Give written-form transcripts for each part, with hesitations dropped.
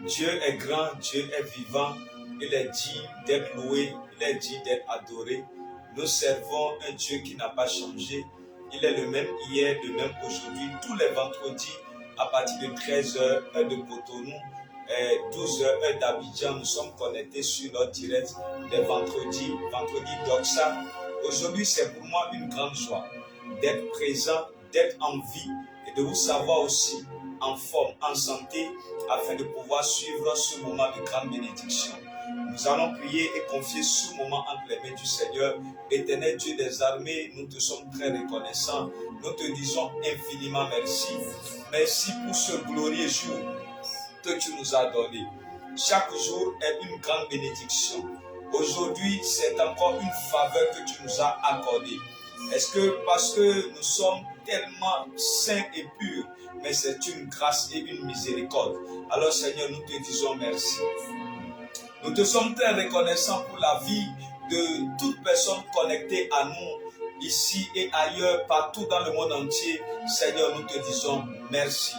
Dieu est grand, Dieu est vivant, il est digne d'être loué, il est digne d'être adoré. Nous servons un Dieu qui n'a pas changé. Il est le même hier, le même aujourd'hui. Tous les vendredis, à partir de 13h, heure de Cotonou, 12h, heure d'Abidjan, nous sommes connectés sur notre direct les vendredis Doxa. Aujourd'hui, c'est pour moi une grande joie d'être présent, d'être en vie et de vous savoir aussi en forme, en santé, afin de pouvoir suivre ce moment de grande bénédiction. Nous allons prier et confier ce moment entre les mains du Seigneur. Éternel Dieu des armées, nous te sommes très reconnaissants. Nous te disons infiniment merci. Merci pour ce glorieux jour que tu nous as donné. Chaque jour est une grande bénédiction. Aujourd'hui, c'est encore une faveur que tu nous as accordée. Est-ce que parce que nous sommes tellement saints et purs, mais c'est une grâce et une miséricorde. Alors Seigneur, nous te disons merci. Nous te sommes très reconnaissants pour la vie de toute personne connectée à nous, ici et ailleurs, partout dans le monde entier. Seigneur, nous te disons merci.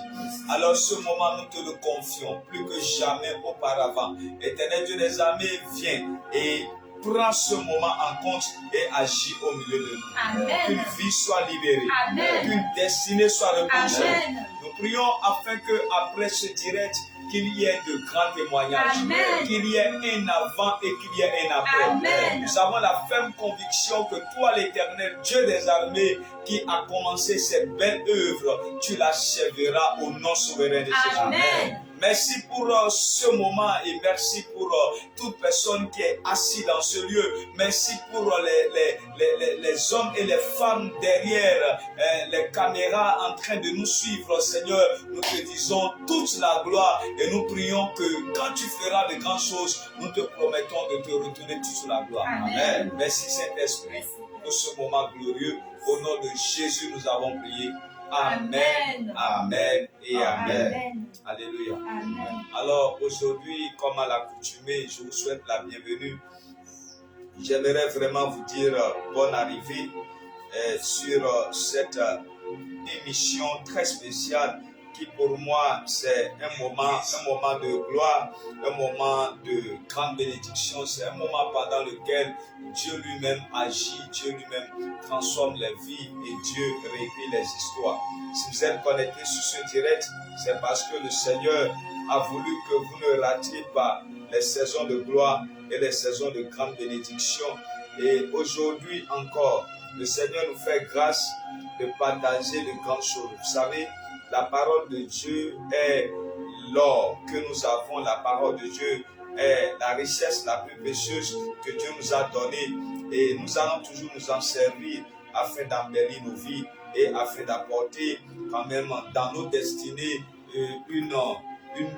Alors ce moment, nous te le confions plus que jamais auparavant. Éternel Dieu des armées, viens et prends ce moment en compte et agis au milieu de nous. Amen. Qu'une vie soit libérée. Amen. Qu'une destinée soit reposée. Amen. Nous prions afin que après ce direct, qu'il y ait de grands témoignages, Amen. qu'il y ait un avant et qu'il y ait un après. Amen. Nous avons la ferme conviction que toi, l'Éternel, Dieu des armées, qui a commencé cette belle œuvre, tu l'achèveras au nom souverain de Jésus. Amen. Merci pour ce moment et merci pour toute personne qui est assise dans ce lieu. Merci pour les hommes et les femmes derrière les caméras en train de nous suivre. Seigneur, nous te disons toute la gloire et nous prions que quand tu feras de grandes choses, nous te promettons de te retourner toute la gloire. Amen. Amen. Merci Saint-Esprit pour ce moment glorieux. Au nom de Jésus, nous avons prié. Amen, amen et amen. Amen. Alléluia. Amen. Alors aujourd'hui, comme à l'accoutumée, je vous souhaite la bienvenue. J'aimerais vraiment vous dire bonne arrivée sur cette émission très spéciale qui pour moi c'est un moment de gloire, un moment de grande bénédiction, c'est un moment pendant lequel Dieu lui-même agit, Dieu lui-même transforme les vies et Dieu réécrit les histoires. Si vous êtes connectés sur ce direct, c'est parce que le Seigneur a voulu que vous ne ratiez pas les saisons de gloire et les saisons de grande bénédiction. Et aujourd'hui encore, le Seigneur nous fait grâce de partager de grandes choses. Vous savez, la parole de Dieu est l'or que nous avons. La parole de Dieu est la richesse la plus précieuse que Dieu nous a donnée. Et nous allons toujours nous en servir afin d'embellir nos vies et afin d'apporter quand même dans nos destinées une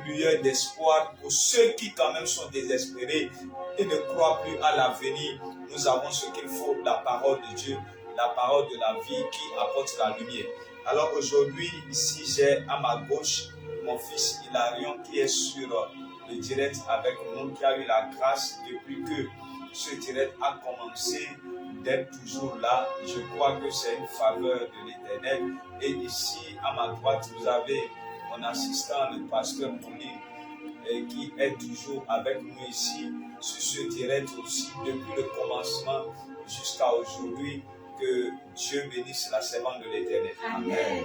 lueur d'espoir pour ceux qui quand même sont désespérés et ne croient plus à l'avenir. Nous avons ce qu'il faut, la parole de Dieu, la parole de la vie qui apporte la lumière. Alors aujourd'hui, ici, j'ai à ma gauche mon fils Hilarion qui est sur le direct avec nous, qui a eu la grâce depuis que ce direct a commencé d'être toujours là. Je crois que c'est une faveur de l'Éternel. Et ici, à ma droite, vous avez mon assistant, le pasteur Pauline, qui est toujours avec nous ici sur ce direct aussi depuis le commencement jusqu'à aujourd'hui. Que Dieu bénisse la servante de l'Éternel. Amen.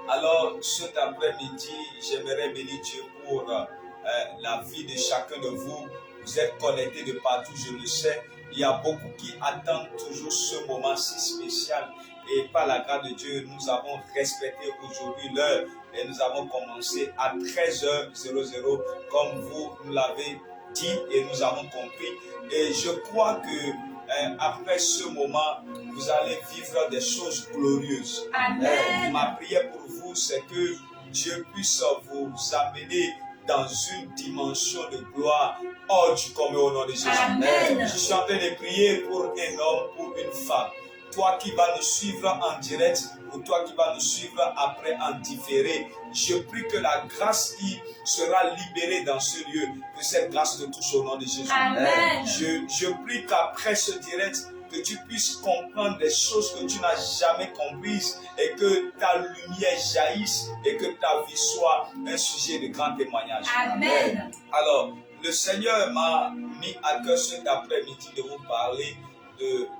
Alors, cet après-midi, j'aimerais bénir Dieu pour la vie de chacun de vous. Vous êtes connectés de partout, je le sais. Il y a beaucoup qui attendent toujours ce moment si spécial. Et par la grâce de Dieu, nous avons respecté aujourd'hui l'heure et nous avons commencé à 13h00 comme vous nous l'avez dit et nous avons compris. Et je crois que après ce moment, vous allez vivre des choses glorieuses. Amen. Ma prière pour vous, c'est que Dieu puisse vous amener dans une dimension de gloire hors du commun au nom de Jésus. Amen. Je suis en train de prier pour un homme, pour une femme. Toi qui vas nous suivre en direct ou toi qui vas nous suivre après en différé, je prie que la grâce qui sera libérée dans ce lieu, que cette grâce te touche au nom de Jésus. Amen. Je prie qu'après ce direct, que tu puisses comprendre des choses que tu n'as jamais comprises et que ta lumière jaillisse et que ta vie soit un sujet de grand témoignage. Amen. Alors, le Seigneur m'a mis à cœur cet après-midi de vous parler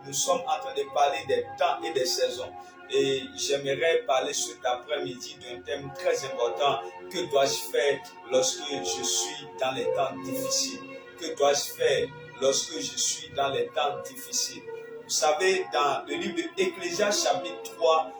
nous sommes en train de parler des temps et des saisons. Et j'aimerais parler cet après-midi d'un thème très important. Que dois-je faire lorsque je suis dans les temps difficiles? Que dois-je faire lorsque je suis dans les temps difficiles? Vous savez, dans le livre d'Ecclésiaste chapitre 3,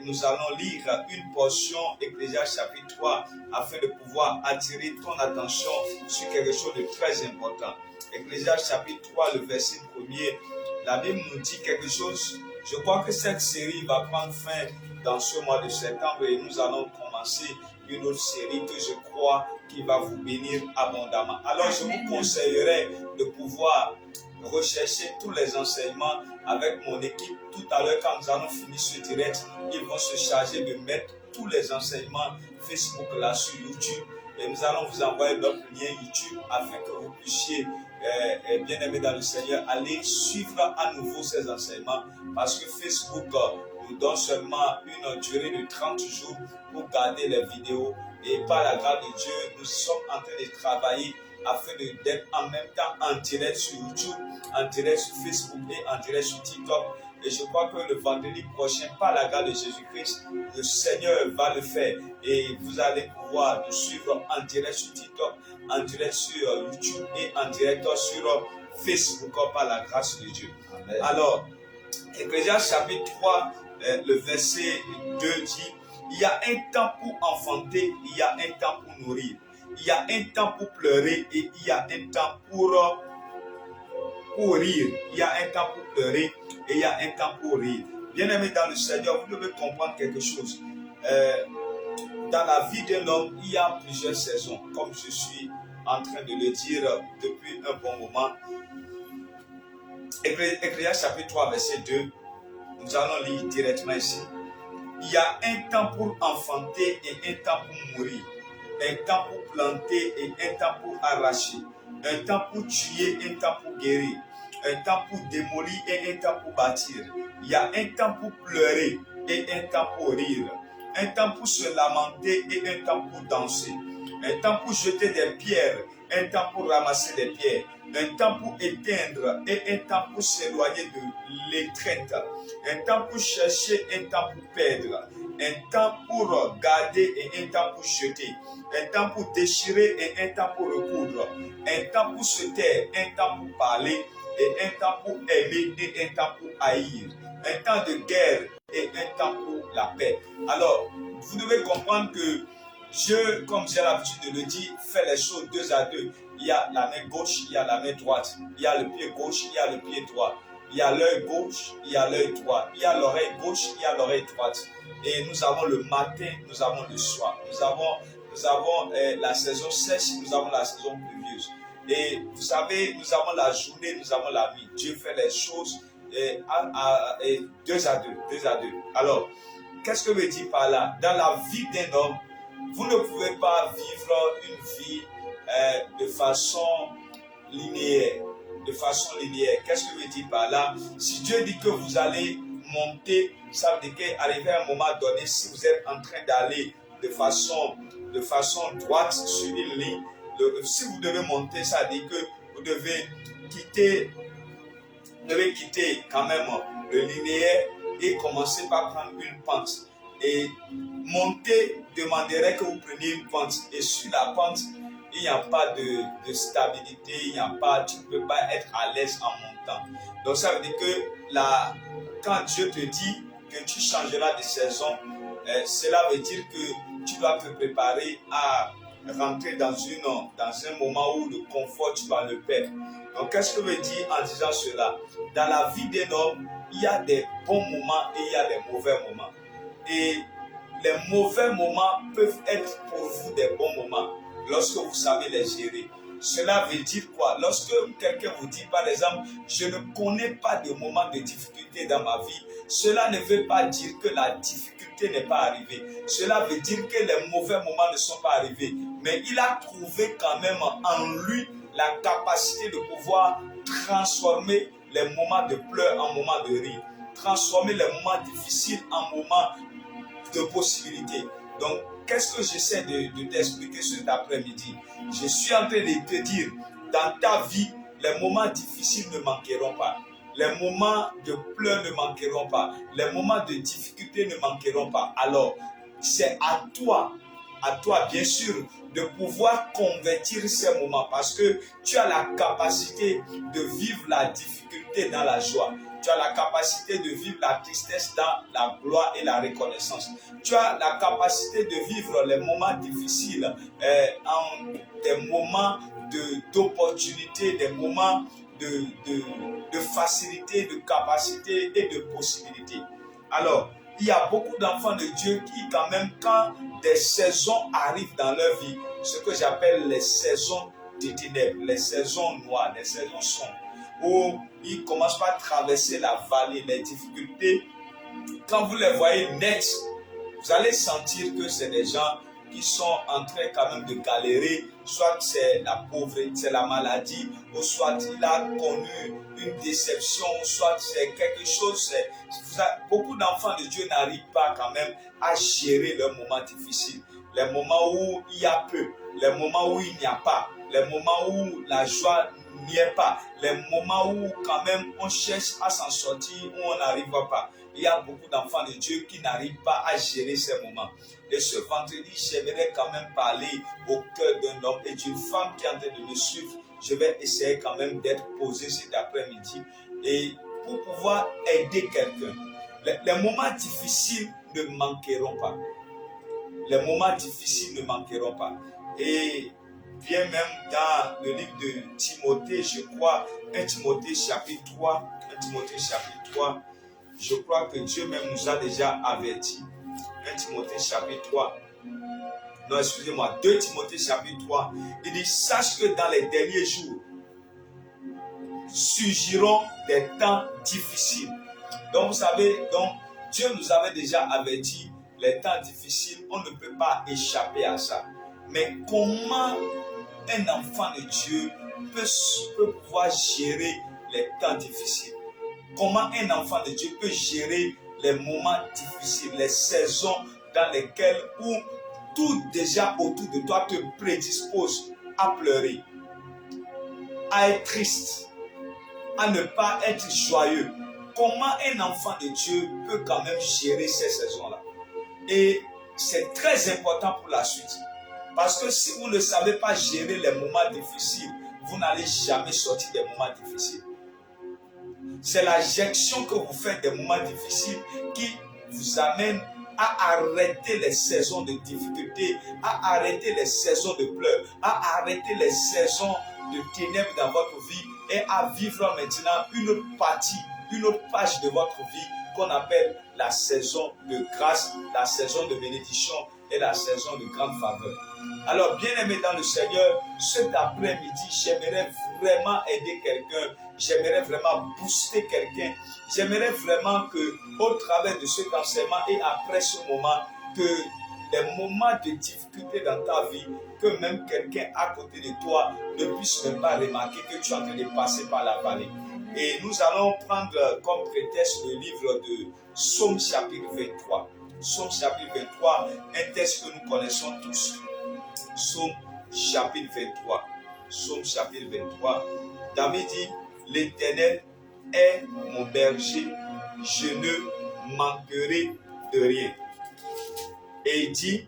nous allons lire une portion Ecclésiaste chapitre 3 afin de pouvoir attirer ton attention sur quelque chose de très important. Ecclésiaste chapitre 3, le verset 1er, la Bible nous dit quelque chose. Je crois que cette série va prendre fin dans ce mois de septembre et nous allons commencer une autre série que je crois qui va vous bénir abondamment. Alors je vous conseillerais de pouvoir rechercher tous les enseignements avec mon équipe. Tout à l'heure, quand nous allons finir ce direct, ils vont se charger de mettre tous les enseignements Facebook là sur YouTube et nous allons vous envoyer notre lien YouTube afin que vous puissiez, bien aimés dans le Seigneur, aller suivre à nouveau ces enseignements parce que Facebook nous donne seulement une durée de 30 jours pour garder les vidéos et par la grâce de Dieu, nous sommes en train de travailler afin d'être en même temps en direct sur YouTube, en direct sur Facebook et en direct sur TikTok. Et je crois que le vendredi prochain, par la grâce de Jésus-Christ, le Seigneur va le faire. Et vous allez pouvoir nous suivre en direct sur TikTok, en direct sur YouTube et en direct sur Facebook par la grâce de Dieu. Amen. Alors, Ecclésiaste chapitre 3, le verset 2 dit, il y a un temps pour enfanter, il y a un temps pour nourrir. Il y a un temps pour pleurer et il y a un temps pour rire. Il y a un temps pour pleurer et il y a un temps pour rire. Bien-aimés dans le Seigneur, vous devez comprendre quelque chose. Dans la vie d'un homme, il y a plusieurs saisons. Comme je suis en train de le dire depuis un bon moment. Ecclésiaste chapitre 3, verset 2. Nous allons lire directement ici. Il y a un temps pour enfanter et un temps pour mourir. Un temps pour planter et un temps pour arracher. Un temps pour tuer, un temps pour guérir. Un temps pour démolir et un temps pour bâtir. Il y a un temps pour pleurer et un temps pour rire. Un temps pour se lamenter et un temps pour danser. Un temps pour jeter des pierres, un temps pour ramasser des pierres. Un temps pour éteindre et un temps pour s'éloigner de l'étreinte. Un temps pour chercher, un temps pour perdre. Un temps pour garder et un temps pour jeter. Un temps pour déchirer et un temps pour recoudre. Un temps pour se taire, un temps pour parler et un temps pour aimer et un temps pour haïr. Un temps de guerre et un temps pour la paix. Alors, vous devez comprendre que Dieu, comme j'ai l'habitude de le dire, fait les choses deux à deux. Il y a la main gauche, il y a la main droite. Il y a le pied gauche, il y a le pied droit. Il y a l'œil gauche, il y a l'œil droit. Il y a l'oreille gauche, il y a l'oreille droite. Et nous avons le matin, nous avons le soir. Nous avons la saison sèche, nous avons la saison pluvieuse. Et vous savez, nous avons la journée, nous avons la nuit. Dieu fait les choses deux à deux. Alors, qu'est-ce que veut dire par là? Dans la vie d'un homme, vous ne pouvez pas vivre une vie de façon linéaire. Qu'est-ce que veut dire par là? Si Dieu dit que vous allez monter, ça veut dire qu'arrivé à un moment donné, si vous êtes en train d'aller de façon droite sur une ligne, si vous devez monter, ça veut dire que vous devez quitter quand même le linéaire et commencer par prendre une pente. Et monter demanderait que vous preniez une pente. Et sur la pente, il n'y a pas de stabilité, tu ne peux pas être à l'aise en montant. Donc ça veut dire que quand Dieu te dit que tu changeras de saison, cela veut dire que tu dois te préparer à rentrer dans un moment où le confort, tu vas le perdre. Donc qu'est-ce que veut dire en disant cela? Dans la vie d'un homme, il y a des bons moments et il y a des mauvais moments. Et les mauvais moments peuvent être pour vous des bons moments lorsque vous savez les gérer. Cela veut dire quoi? Lorsque quelqu'un vous dit par exemple, je ne connais pas de moment de difficulté dans ma vie, cela ne veut pas dire que la difficulté n'est pas arrivée. Cela veut dire que les mauvais moments ne sont pas arrivés. Mais il a trouvé quand même en lui la capacité de pouvoir transformer les moments de pleurs en moments de rire. Transformer les moments difficiles en moments de possibilités. Donc, qu'est-ce que j'essaie de t'expliquer cet après-midi? Je suis en train de te dire, dans ta vie, les moments difficiles ne manqueront pas. Les moments de pleurs ne manqueront pas. Les moments de difficultés ne manqueront pas. Alors, c'est à toi bien sûr, de pouvoir convertir ces moments parce que tu as la capacité de vivre la difficulté dans la joie. Tu as la capacité de vivre la tristesse dans la gloire et la reconnaissance. Tu as la capacité de vivre les moments difficiles en des moments d'opportunité, des moments de facilité, de capacité et de possibilité. Alors, il y a beaucoup d'enfants de Dieu qui, quand même, quand des saisons arrivent dans leur vie, ce que j'appelle les saisons des ténèbres, les saisons noires, les saisons sombres, où ils commencent par traverser la vallée, les difficultés. Quand vous les voyez net, vous allez sentir que c'est des gens qui sont en train quand même de galérer, soit c'est la pauvreté, c'est la maladie, ou soit il a connu une déception, soit c'est quelque chose. Beaucoup d'enfants de Dieu n'arrivent pas quand même à gérer leurs moments difficiles, les moments où il y a peu, les moments où il n'y a pas, les moments où la joie n'y est pas, les moments où quand même on cherche à s'en sortir, où on n'arrive pas. Il y a beaucoup d'enfants de Dieu qui n'arrivent pas à gérer ces moments. Et ce vendredi, j'aimerais quand même parler au cœur d'un homme et d'une femme qui est en train de me suivre. Je vais essayer quand même d'être posé cet après-midi et pour pouvoir aider quelqu'un. Les moments difficiles ne manqueront pas. Les moments difficiles ne manqueront pas. Et bien même dans le livre de Timothée, je crois, 1 Timothée chapitre 3, 1 Timothée chapitre 3, je crois que Dieu même nous a déjà avertis. 1 Timothée chapitre 3. Non, excusez-moi, 2 Timothée chapitre 3. Il dit, sache que dans les derniers jours, surgiront des temps difficiles. Donc, vous savez, Dieu nous avait déjà averti, les temps difficiles, on ne peut pas échapper à ça. Mais comment un enfant de Dieu peut pouvoir gérer les temps difficiles? Comment un enfant de Dieu peut gérer les moments difficiles, les saisons dans lesquelles où tout déjà autour de toi te prédispose à pleurer, à être triste, à ne pas être joyeux? Comment un enfant de Dieu peut quand même gérer ces saisons-là? Et c'est très important pour la suite. Parce que si vous ne savez pas gérer les moments difficiles, vous n'allez jamais sortir des moments difficiles. C'est la gestion que vous faites des moments difficiles qui vous amène à arrêter les saisons de difficulté, à arrêter les saisons de pleurs, à arrêter les saisons de ténèbres dans votre vie et à vivre maintenant une autre partie, une autre page de votre vie qu'on appelle la saison de grâce, la saison de bénédiction et la saison de grande faveur. Alors, bien-aimés dans le Seigneur, cet après-midi, j'aimerais vraiment aider quelqu'un, j'aimerais vraiment booster quelqu'un, j'aimerais vraiment que, au travers de cet enseignement et après ce moment, que les moments de difficulté dans ta vie, que même quelqu'un à côté de toi ne puisse même pas remarquer que tu es en train de passer par la vallée. Et nous allons prendre comme prétexte le livre de Psaume chapitre 23. Psaume chapitre 23, un texte que nous connaissons tous. Psaume chapitre 23. Psaume chapitre 23. David dit, l'Éternel est mon berger, je ne manquerai de rien. Et il dit,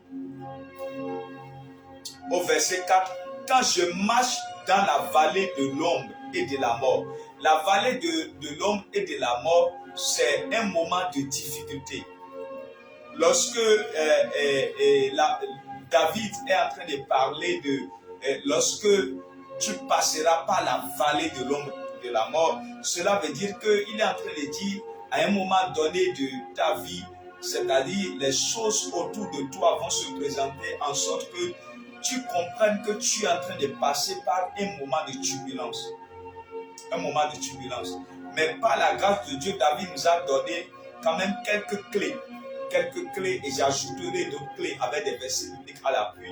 au verset 4, quand je marche dans la vallée de l'ombre et de la mort. La vallée de l'ombre et de la mort, c'est un moment de difficulté. Lorsque David est en train de parler de lorsque tu passeras par la vallée de l'ombre de la mort, cela veut dire qu'il est en train de dire à un moment donné de ta vie, c'est-à-dire les choses autour de toi vont se présenter en sorte que tu comprennes que tu es en train de passer par un moment de turbulence. Un moment de turbulence. Mais par la grâce de Dieu, David nous a donné quand même quelques clés. Quelques clés, et j'ajouterai d'autres clés avec des versets bibliques à l'appui.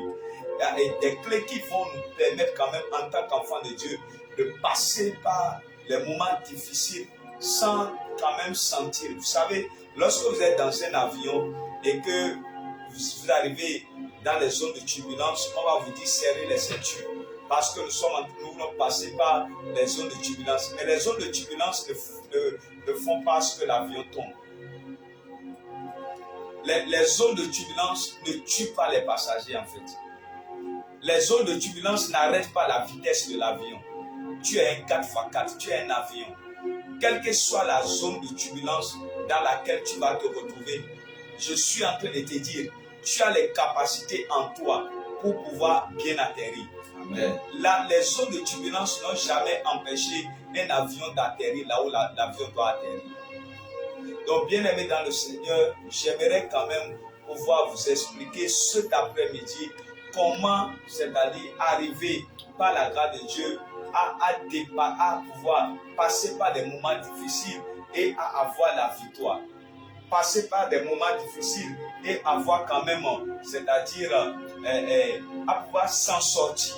Et des clés qui vont nous permettre quand même en tant qu'enfants de Dieu de passer par les moments difficiles sans quand même sentir. Vous savez, lorsque vous êtes dans un avion et que vous arrivez dans les zones de turbulence, on va vous dire serrer les ceintures parce que nous voulons passer par les zones de turbulence. Mais les zones de turbulence ne font pas ce que l'avion tombe. Les zones de turbulence ne tuent pas les passagers en fait. Les zones de turbulence n'arrêtent pas la vitesse de l'avion. Tu es un 4x4, tu es un avion. Quelle que soit la zone de turbulence dans laquelle tu vas te retrouver, je suis en train de te dire, tu as les capacités en toi pour pouvoir bien atterrir. Amen. Les zones de turbulence n'ont jamais empêché un avion d'atterrir là où l'avion doit atterrir. Donc, bien aimé dans le Seigneur, j'aimerais quand même pouvoir vous expliquer cet après-midi comment, c'est-à-dire arriver par la grâce de Dieu à pouvoir passer par des moments difficiles et à avoir la victoire. Passer par des moments difficiles et avoir quand même, c'est-à-dire à pouvoir s'en sortir,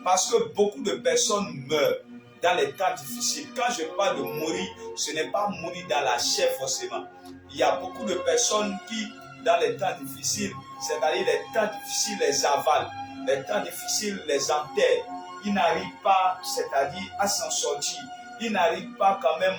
Parce que beaucoup de personnes meurent dans les temps difficiles. Quand je parle de mourir, ce n'est pas mourir dans la chair forcément. Il y a beaucoup de personnes qui, dans les temps difficiles, c'est-à-dire les temps difficiles les avalent, les temps difficiles les enterrent. Ils n'arrivent pas, c'est-à-dire à s'en sortir. Ils n'arrivent pas quand même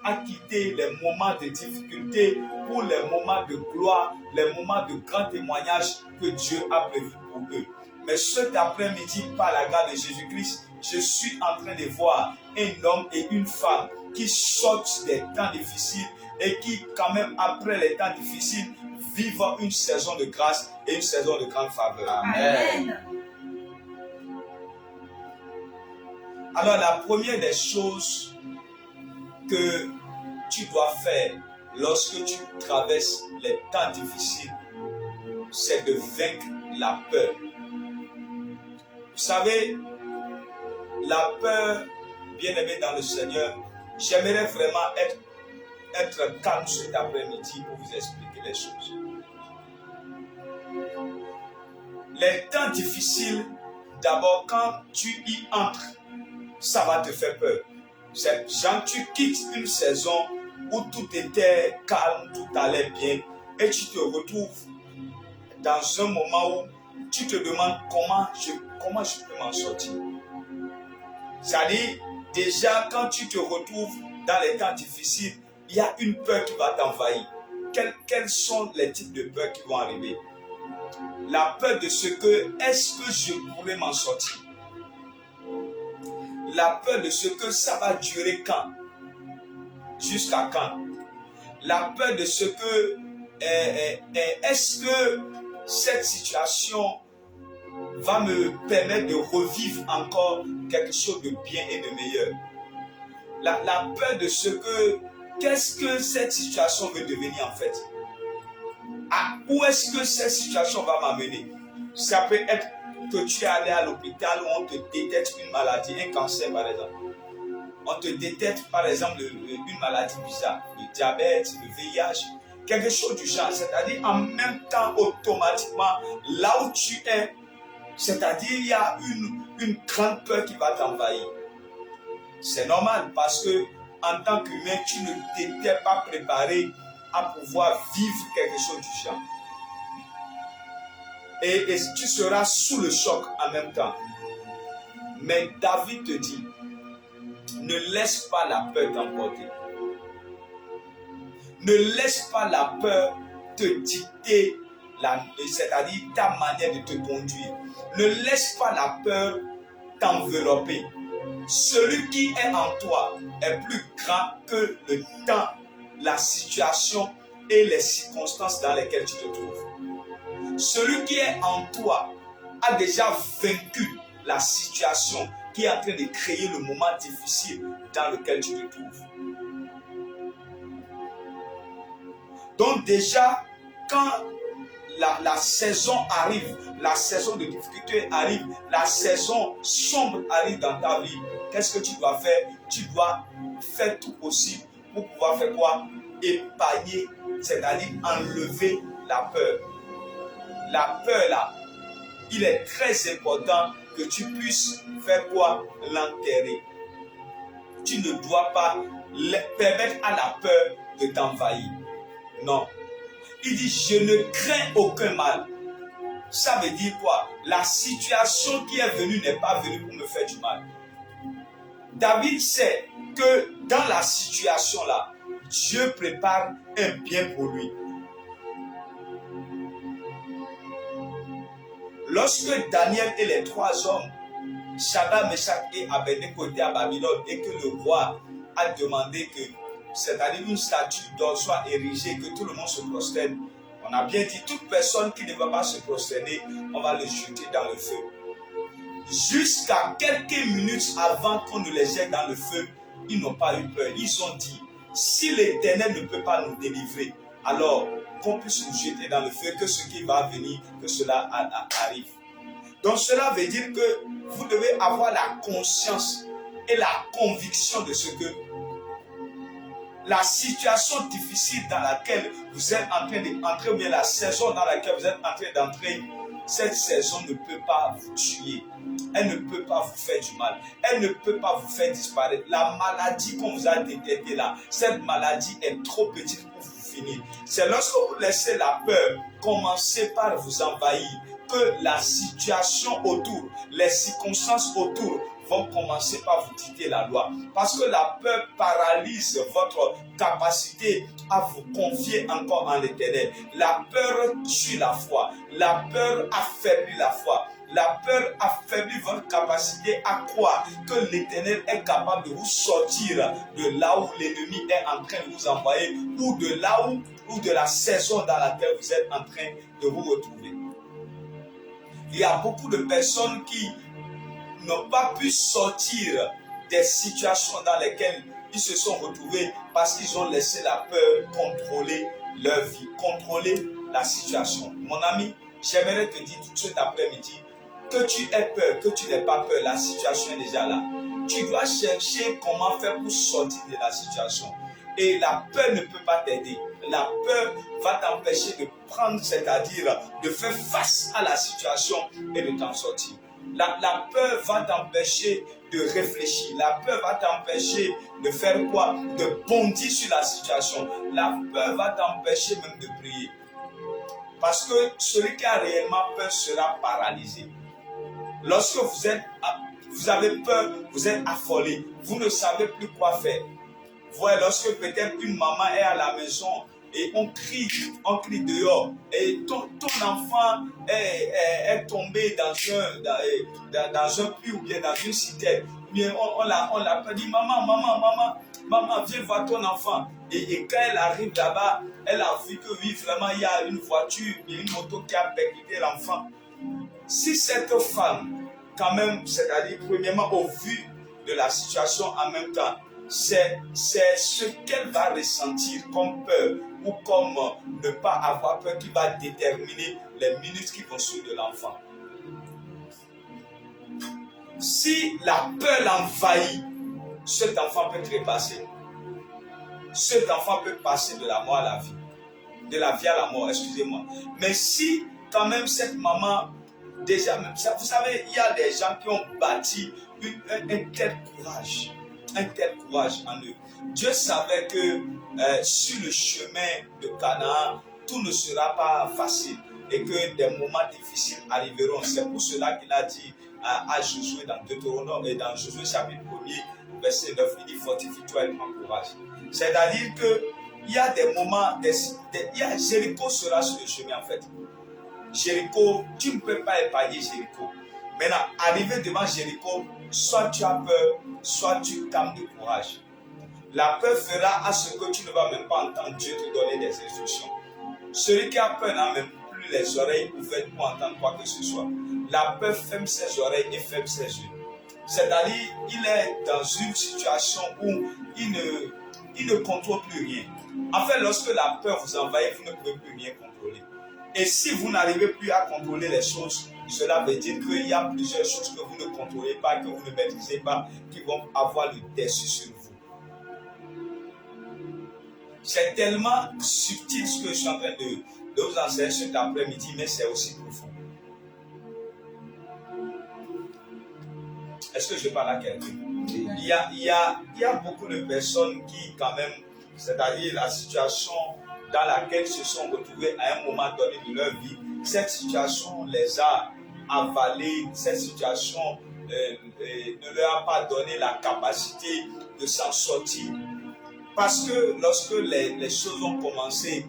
à quitter les moments de difficulté pour les moments de gloire, les moments de grand témoignage que Dieu a prévu pour eux. Mais cet après-midi, par la grâce de Jésus-Christ, je suis en train de voir un homme et une femme qui sortent des temps difficiles et qui, quand même, après les temps difficiles, vivent une saison de grâce et une saison de grande faveur. Amen. Alors, la première des choses que tu dois faire lorsque tu traverses les temps difficiles, c'est de vaincre la peur. Vous savez, la peur, bien aimé dans le Seigneur, j'aimerais vraiment être calme cet après-midi pour vous expliquer les choses. Les temps difficiles, d'abord, quand tu y entres, ça va te faire peur. C'est genre, tu quittes une saison où tout était calme, tout allait bien, et tu te retrouves dans un moment où tu te demandes comment je peux m'en sortir. C'est-à-dire, déjà, quand tu te retrouves dans les temps difficiles, il y a une peur qui va t'envahir. Quels sont les types de peurs qui vont arriver? La peur de ce que, est-ce que je pourrais m'en sortir? La peur de ce que ça va durer quand? Jusqu'à quand? La peur de ce que, est-ce que cette situation va me permettre de revivre encore quelque chose de bien et de meilleur? La peur de ce que, qu'est-ce que cette situation veut devenir en fait? Où est-ce que cette situation va m'amener? Ça peut être que tu es allé à l'hôpital où on te détecte une maladie, un cancer par exemple. On te détecte par exemple une maladie bizarre, le diabète, le VIH, quelque chose du genre. C'est-à-dire en même temps, automatiquement, là où tu es, c'est-à-dire il y a une grande peur qui va t'envahir. C'est normal parce que en tant qu'humain, tu ne t'étais pas préparé à pouvoir vivre quelque chose du genre. Et tu seras sous le choc en même temps. Mais David te dit, ne laisse pas la peur t'emporter. Ne laisse pas la peur te dicter, c'est-à-dire ta manière de te conduire. Ne laisse pas la peur t'envelopper. Celui qui est en toi est plus grand que le temps, la situation et les circonstances dans lesquelles tu te trouves. Celui qui est en toi a déjà vaincu la situation qui est en train de créer le moment difficile dans lequel tu te trouves. Donc déjà, quand la saison arrive, la saison de difficulté arrive, la saison sombre arrive dans ta vie, qu'est-ce que tu dois faire? Tu dois faire tout possible pour pouvoir faire quoi? Épargner, c'est-à-dire enlever la peur. La peur là, il est très important que tu puisses faire quoi? L'enterrer. tu ne dois pas permettre à la peur de t'envahir. Non. Il dit, je ne crains aucun mal. Ça veut dire quoi? La situation qui est venue n'est pas venue pour me faire du mal. David sait que dans la situation là, Dieu prépare un bien pour lui. Lorsque Daniel et les 3 hommes, Shadrach, Meshach et Abednego étaient à Babylone et que le roi a demandé que, c'est-à-dire une statue d'or soit érigée, que tout le monde se prosterne, on a bien dit, toute personne qui ne va pas se prosterner, on va le jeter dans le feu. Jusqu'à quelques minutes avant qu'on ne les jette dans le feu, ils n'ont pas eu peur. Ils ont dit, si l'Éternel ne peut pas nous délivrer, alors qu'on puisse nous jeter dans le feu, que ce qui va venir, que cela arrive. Donc cela veut dire que vous devez avoir la conscience et la conviction de ce que la situation difficile dans laquelle vous êtes en train d'entrer, ou bien la saison dans laquelle vous êtes en train d'entrer, cette saison ne peut pas vous tuer. Elle ne peut pas vous faire du mal. Elle ne peut pas vous faire disparaître. La maladie qu'on vous a détectée là, cette maladie est trop petite pour vous finir. C'est lorsque vous laissez la peur commencer par vous envahir que la situation autour, les circonstances autour vont commencer par vous dicter la loi. Parce que la peur paralyse votre capacité à vous confier encore en l'Éternel. La peur tue la foi. La peur affaiblit la foi. La peur affaiblit votre capacité à croire que l'Éternel est capable de vous sortir de là où l'ennemi est en train de vous envoyer ou de là ou de la saison dans laquelle vous êtes en train de vous retrouver. Il y a beaucoup de personnes qui n'ont pas pu sortir des situations dans lesquelles ils se sont retrouvés parce qu'ils ont laissé la peur contrôler leur vie, contrôler la situation. Mon ami, j'aimerais te dire tout cet après-midi que tu aies peur, que tu n'aies pas peur, la situation est déjà là. Tu dois chercher comment faire pour sortir de la situation. Et la peur ne peut pas t'aider. La peur va t'empêcher de prendre, c'est-à-dire de faire face à la situation et de t'en sortir. La peur va t'empêcher de réfléchir. La peur va t'empêcher de faire quoi? De bondir sur la situation. La peur va t'empêcher même de prier. Parce que celui qui a réellement peur sera paralysé. Lorsque vous avez peur, vous êtes affolé. Vous ne savez plus quoi faire. Voyez, lorsque peut-être une maman est à la maison et on crie dehors et ton enfant est tombé dans un puits ou bien dans une citerne, bien on l'appelle, dit maman, viens voir ton enfant. Et quand elle arrive là-bas, elle a vu que oui, vraiment, il y a une voiture, une moto qui a percuté l'enfant. Si cette femme, quand même, c'est-à-dire premièrement au vu de la situation en même temps, c'est ce qu'elle va ressentir comme peur ou comme ne pas avoir peur qui va déterminer les minutes qui vont suivre de l'enfant. Si la peur l'envahit, cet enfant peut trépasser. Cet enfant peut passer de la mort à la vie. De la vie à la mort, excusez-moi. Mais si quand même cette maman, déjà même, vous savez, il y a des gens qui ont bâti un tel courage en eux. Dieu savait que sur le chemin de Canaan, tout ne sera pas facile et que des moments difficiles arriveront. C'est pour cela qu'il a dit à Josué dans Deutéronome et dans Josué chapitre 1er, verset 9, il dit fortifie-toi et prends courage. C'est-à-dire qu'il y a des moments, Jéricho sera sur le chemin en fait. Jéricho, tu ne peux pas épargner Jéricho. Maintenant, arrivé devant Jéricho, soit tu as peur, soit tu t'armes de courage. La peur fera à ce que tu ne vas même pas entendre Dieu te donner des instructions. Celui qui a peur n'a même plus les oreilles ouvertes pour entendre quoi que ce soit. La peur ferme ses oreilles et ferme ses yeux. C'est-à-dire, il est dans une situation où il ne contrôle plus rien. En fait, lorsque la peur vous envahit, vous ne pouvez plus rien contrôler. Et si vous n'arrivez plus à contrôler les choses, cela veut dire qu'il y a plusieurs choses que vous ne contrôlez pas, que vous ne maîtrisez pas, qui vont avoir le dessus sur vous. C'est tellement subtil ce que je suis en train de vous enseigner cet après-midi, mais c'est aussi profond. Est-ce que je parle à quelqu'un? Il il y a beaucoup de personnes qui, quand même, c'est-à-dire la situation dans laquelle se sont retrouvées à un moment donné de leur vie, cette situation les a avalés, cette situation ne leur a pas donné la capacité de s'en sortir. Parce que lorsque les choses ont commencé,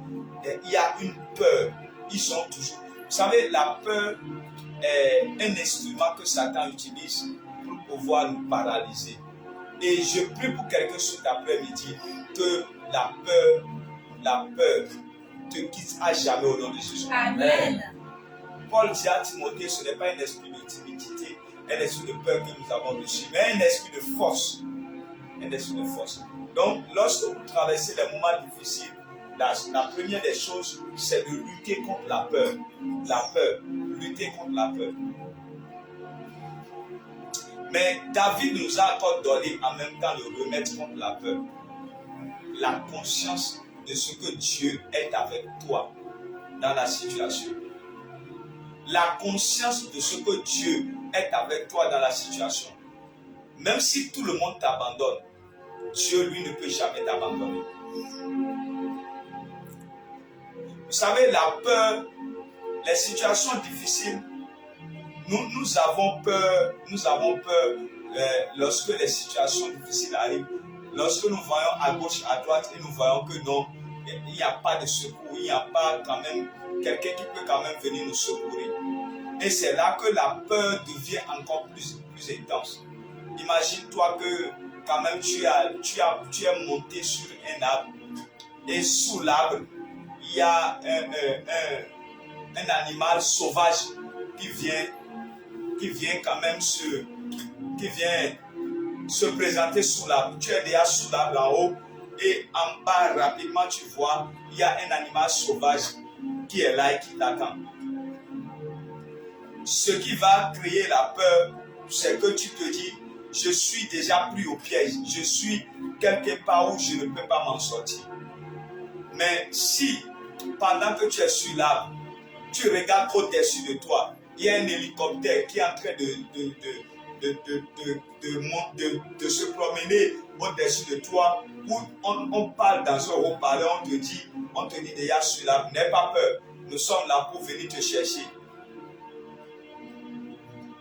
il y a une peur. Ils sont toujours... Vous savez, la peur est un instrument que Satan utilise pour pouvoir nous paralyser. Et je prie pour quelqu'un cet après-midi que la peur te quitte à jamais au nom de Jésus. Amen. Paul dit à Timothée, ce n'est pas un esprit de timidité, un esprit de peur que nous avons reçu, mais un esprit de force. Un esprit de force. Donc, lorsque vous traversez les moments difficiles, la première des choses, c'est de lutter contre la peur. La peur. Lutter contre la peur. Mais David nous a encore donné en même temps le remède contre la peur. La conscience de ce que Dieu est avec toi dans la situation. La conscience de ce que Dieu est avec toi dans la situation. Même si tout le monde t'abandonne, Dieu, lui, ne peut jamais t'abandonner. Vous savez, la peur, les situations difficiles, nous avons peur lorsque les situations difficiles arrivent. Lorsque nous voyons à gauche, à droite, et nous voyons que non, il n'y a pas de secours, il n'y a pas quand même quelqu'un qui peut quand même venir nous secourir. Et c'est là que la peur devient encore plus intense. Imagine-toi que quand même tu es monté sur un arbre et sous l'arbre, il y a un animal sauvage qui vient quand même se présenter sous l'arbre. Tu es déjà sous l'arbre en haut et en bas rapidement tu vois, il y a un animal sauvage qui est là et qui t'attend. Ce qui va créer la peur, c'est que tu te dis, je suis déjà pris au piège, je suis quelque part où je ne peux pas m'en sortir. Mais si, pendant que tu es sur l'arbre, tu regardes au-dessus de toi, il y a un hélicoptère qui est en train de se promener au-dessus de toi, où on parle dans un haut-parleur, on te dit déjà sur l'arbre, n'aie pas peur, nous sommes là pour venir te chercher.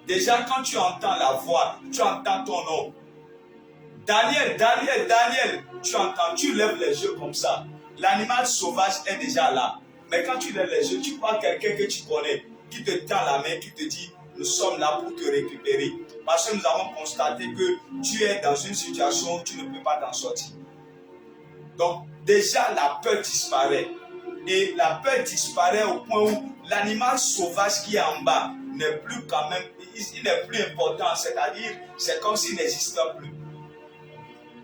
Déjà, quand tu entends la voix, tu entends ton nom. Daniel, Daniel, Daniel, tu entends, tu lèves les yeux comme ça. L'animal sauvage est déjà là. Mais quand tu lèves les yeux, tu vois quelqu'un que tu connais, qui te tend la main, qui te dit, nous sommes là pour te récupérer. Parce que nous avons constaté que tu es dans une situation où tu ne peux pas t'en sortir. Donc, déjà, la peur disparaît. Et la peur disparaît au point où l'animal sauvage qui est en bas n'est plus quand même, il n'est plus important, c'est-à-dire c'est comme s'il n'existait plus.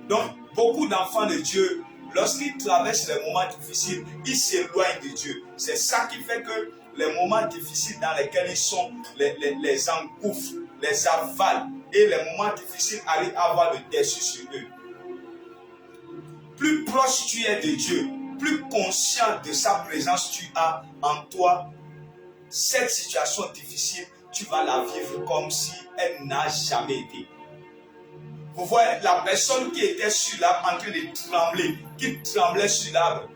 Donc, beaucoup d'enfants de Dieu, lorsqu'ils traversent les moments difficiles, ils s'éloignent de Dieu. C'est ça qui fait que les moments difficiles dans lesquels ils sont, les engouffrent, les avalent, et les moments difficiles arrivent à avoir le dessus sur eux. Plus proche tu es de Dieu, plus conscient de sa présence tu as en toi, cette situation difficile, tu vas la vivre comme si elle n'a jamais été. Vous voyez, la personne qui était sur l'arbre en train de trembler, qui tremblait sur l'arbre,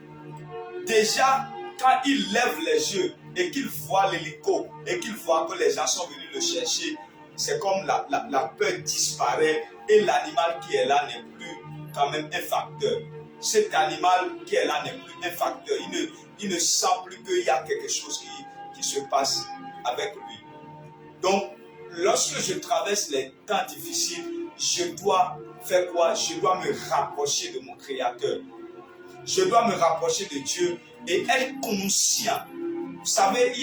déjà, quand il lève les yeux et qu'il voit l'hélico et qu'il voit que les gens sont venus le chercher, c'est comme la peur disparaît et l'animal qui est là n'est plus quand même un facteur. Cet animal qui est là n'est plus un facteur. Il ne sent plus qu'il y a quelque chose qui se passe avec lui. Donc, lorsque je traverse les temps difficiles, je dois faire quoi? Je dois me rapprocher de mon Créateur. Je dois me rapprocher de Dieu et être conscient. Vous savez,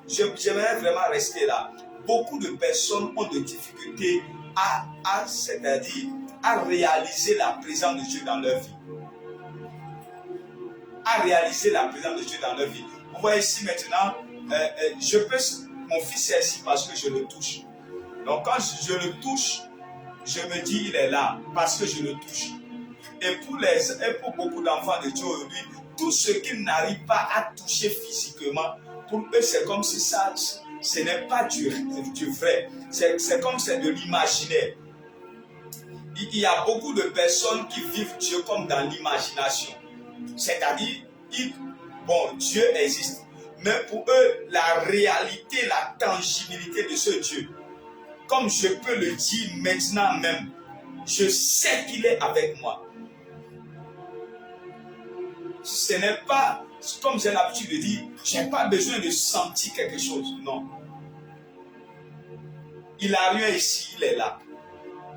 j'aimerais vraiment rester là. Beaucoup de personnes ont des difficultés c'est-à-dire à réaliser la présence de Dieu dans leur vie. À réaliser la présence de Dieu dans leur vie. Vous voyez ici maintenant, mon fils est ici parce que je le touche. Donc quand je le touche, je me dis il est là parce que je le touche. Et pour beaucoup d'enfants de Dieu aujourd'hui, tout ce qu'ils n'arrivent pas à toucher physiquement, pour eux c'est comme si ça, ce n'est pas du vrai. C'est comme c'est de l'imaginaire. il y a beaucoup de personnes qui vivent Dieu comme dans l'imagination. C'est-à-dire, bon, Dieu existe. Mais pour eux, la réalité, la tangibilité de ce Dieu, comme je peux le dire maintenant même, je sais qu'il est avec moi. Ce n'est pas, comme j'ai l'habitude de dire, je n'ai pas besoin de sentir quelque chose. Non. Il a rien ici, il est là.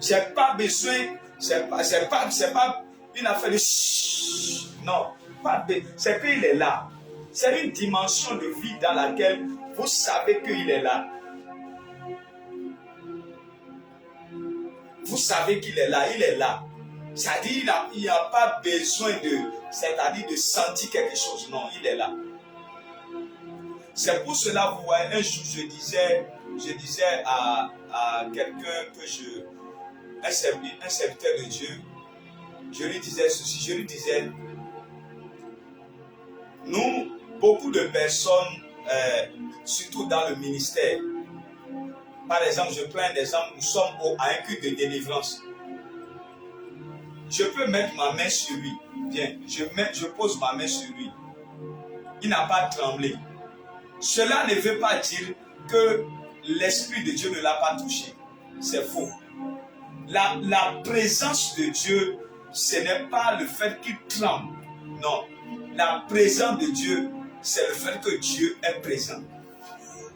Je n'ai pas besoin, c'est pas une affaire de chut. Non, c'est qu'il est là. C'est une dimension de vie dans laquelle vous savez qu'il est là. Vous savez qu'il est là, il est là. C'est-à-dire il n'y a pas besoin de sentir quelque chose. Non, il est là. C'est pour cela, vous voyez, un jour je disais à quelqu'un un serviteur de Dieu, je lui disais ceci, je lui disais, nous, beaucoup de personnes, surtout dans le ministère, par exemple, je prends un exemple, nous sommes à un culte de délivrance. Je peux mettre ma main sur lui. Bien, je pose ma main sur lui. Il n'a pas tremblé. Cela ne veut pas dire que l'Esprit de Dieu ne l'a pas touché. C'est faux. La présence de Dieu, ce n'est pas le fait qu'il tremble. Non. La présence de Dieu, c'est le fait que Dieu est présent.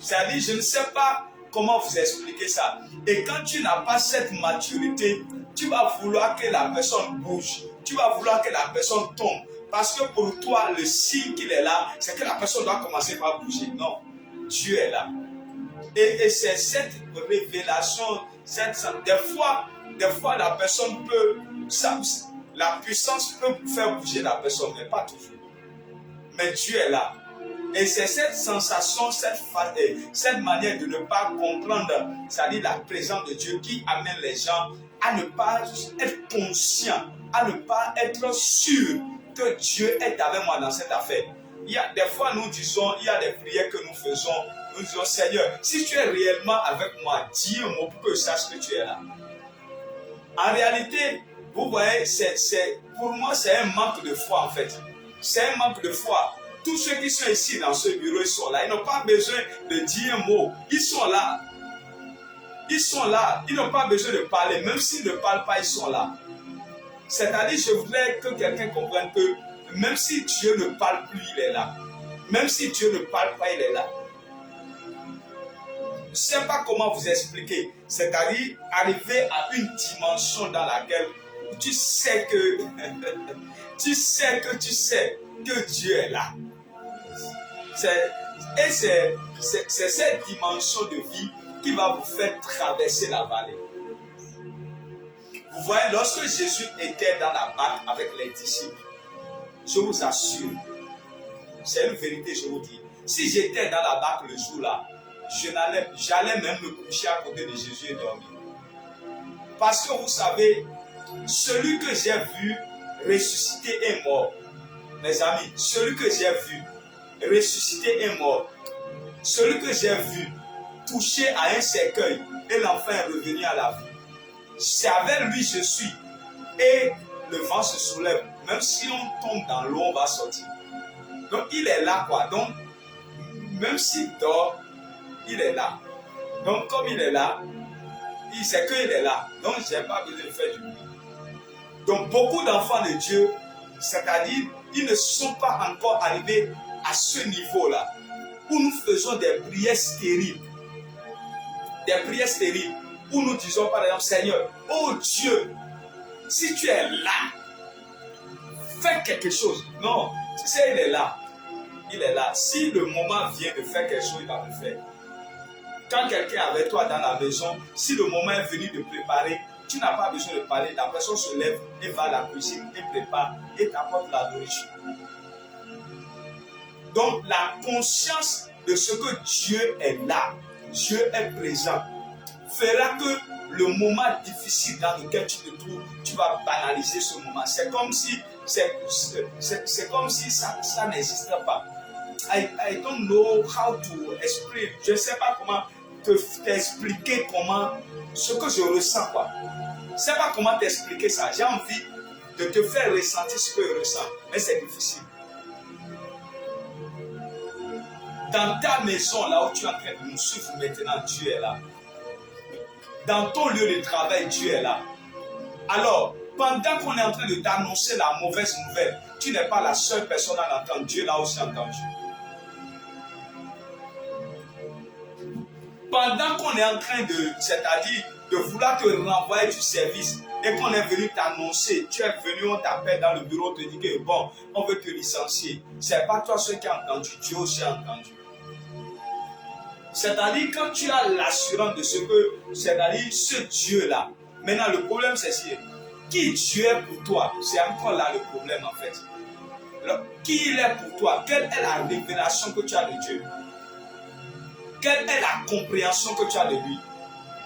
C'est-à-dire, je ne sais pas comment vous expliquer ça. Et quand tu n'as pas cette maturité, tu vas vouloir que la personne bouge. Tu vas vouloir que la personne tombe. Parce que pour toi, le signe qu'il est là, c'est que la personne doit commencer par bouger. Non, Dieu est là. Et c'est cette révélation, des fois la personne peut, la puissance peut faire bouger la personne, mais pas toujours. Mais Dieu est là. Et c'est cette sensation, cette manière de ne pas comprendre, c'est-à-dire la présence de Dieu qui amène les gens à ne pas être conscients, à ne pas être sûrs que Dieu est avec moi dans cette affaire. Il y a des fois, nous disons, il y a des prières que nous faisons, nous disons, Seigneur, si tu es réellement avec moi, dis un mot pour que je sache que tu es là. En réalité, vous voyez, pour moi, c'est un manque de foi en fait. C'est un manque de foi. Tous ceux qui sont ici dans ce bureau, ils sont là. Ils n'ont pas besoin de dire un mot. Ils sont là. Ils sont là. Ils n'ont pas besoin de parler. Même s'ils ne parlent pas, ils sont là. C'est-à-dire, je voudrais que quelqu'un comprenne que même si Dieu ne parle plus, il est là. Même si Dieu ne parle pas, il est là. Je ne sais pas comment vous expliquer. C'est-à-dire, arriver à une dimension dans laquelle tu sais que que Dieu est là. C'est cette dimension de vie qui va vous faire traverser la vallée. Vous voyez, lorsque Jésus était dans la barque avec les disciples, je vous assure, c'est une vérité, je vous dis, si j'étais dans la barque le jour-là, j'allais même me coucher à côté de Jésus et dormir. Parce que vous savez, celui que j'ai vu ressuscité est mort. Mes amis, celui que j'ai vu ressuscité est mort. Celui que j'ai vu touché à un cercueil et l'enfant est revenu à la vie. C'est avec lui je suis. Et le vent se soulève. Même si on tombe dans l'eau, on va sortir. Donc il est là quoi. Donc même s'il dort, il est là. Donc comme il est là, il sait qu'il est là. Donc je n'ai pas besoin de faire du bruit. Donc beaucoup d'enfants de Dieu, c'est-à-dire, ils ne sont pas encore arrivés à ce niveau-là, où nous faisons des prières stériles. Des prières stériles, où nous disons par exemple, Seigneur, oh Dieu, si tu es là, fais quelque chose. Non, tu sais, il est là. Il est là. Si le moment vient de faire quelque chose, il va le faire. Quand quelqu'un est avec toi dans la maison, si le moment est venu de préparer, tu n'as pas besoin de parler. La personne se lève et va à la cuisine et prépare et t'apporte la nourriture. Donc la conscience de ce que Dieu est là, Dieu est présent, fera que le moment difficile dans lequel tu te trouves, tu vas banaliser ce moment. C'est comme si ça n'existait pas. I don't know how to explain. Je ne sais pas comment t'expliquer comment ce que je ressens quoi. ne sais pas comment t'expliquer ça. J'ai envie de te faire ressentir ce que je ressens, mais c'est difficile. Dans ta maison, là où tu es en train de nous suivre maintenant, Dieu est là. Dans ton lieu de travail, Dieu est là. Alors, pendant qu'on est en train de t'annoncer la mauvaise nouvelle, tu n'es pas la seule personne à l'entendre. Dieu l'a aussi entendu. Pendant qu'on est en train de, c'est-à-dire de vouloir te renvoyer du service et qu'on est venu t'annoncer, tu es venu, on t'appelle dans le bureau, on te dit que bon, on veut te licencier. Ce n'est pas toi seul qui a entendu, Dieu aussi a entendu. C'est-à-dire quand tu as l'assurance de ce que, c'est-à-dire ce Dieu-là. Maintenant le problème c'est qui Dieu est pour toi, c'est encore là le problème en fait. Alors, qui il est pour toi, quelle est la révélation que tu as de Dieu? Quelle est la compréhension que tu as de lui?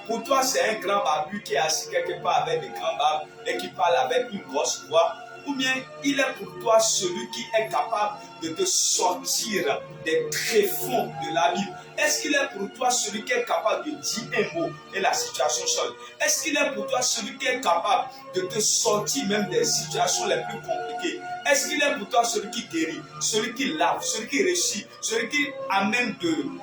Pour toi, c'est un grand barbu qui est assis quelque part avec des grands barbes et qui parle avec une grosse voix. Ou bien, il est pour toi celui qui est capable de te sortir des tréfonds de la Bible. Est-ce qu'il est pour toi celui qui est capable de dire un mot et la situation change? Est-ce qu'il est pour toi celui qui est capable de te sortir même des situations les plus compliquées? Est-ce qu'il est pour toi celui qui guérit, celui qui lave, celui qui réussit, celui qui amène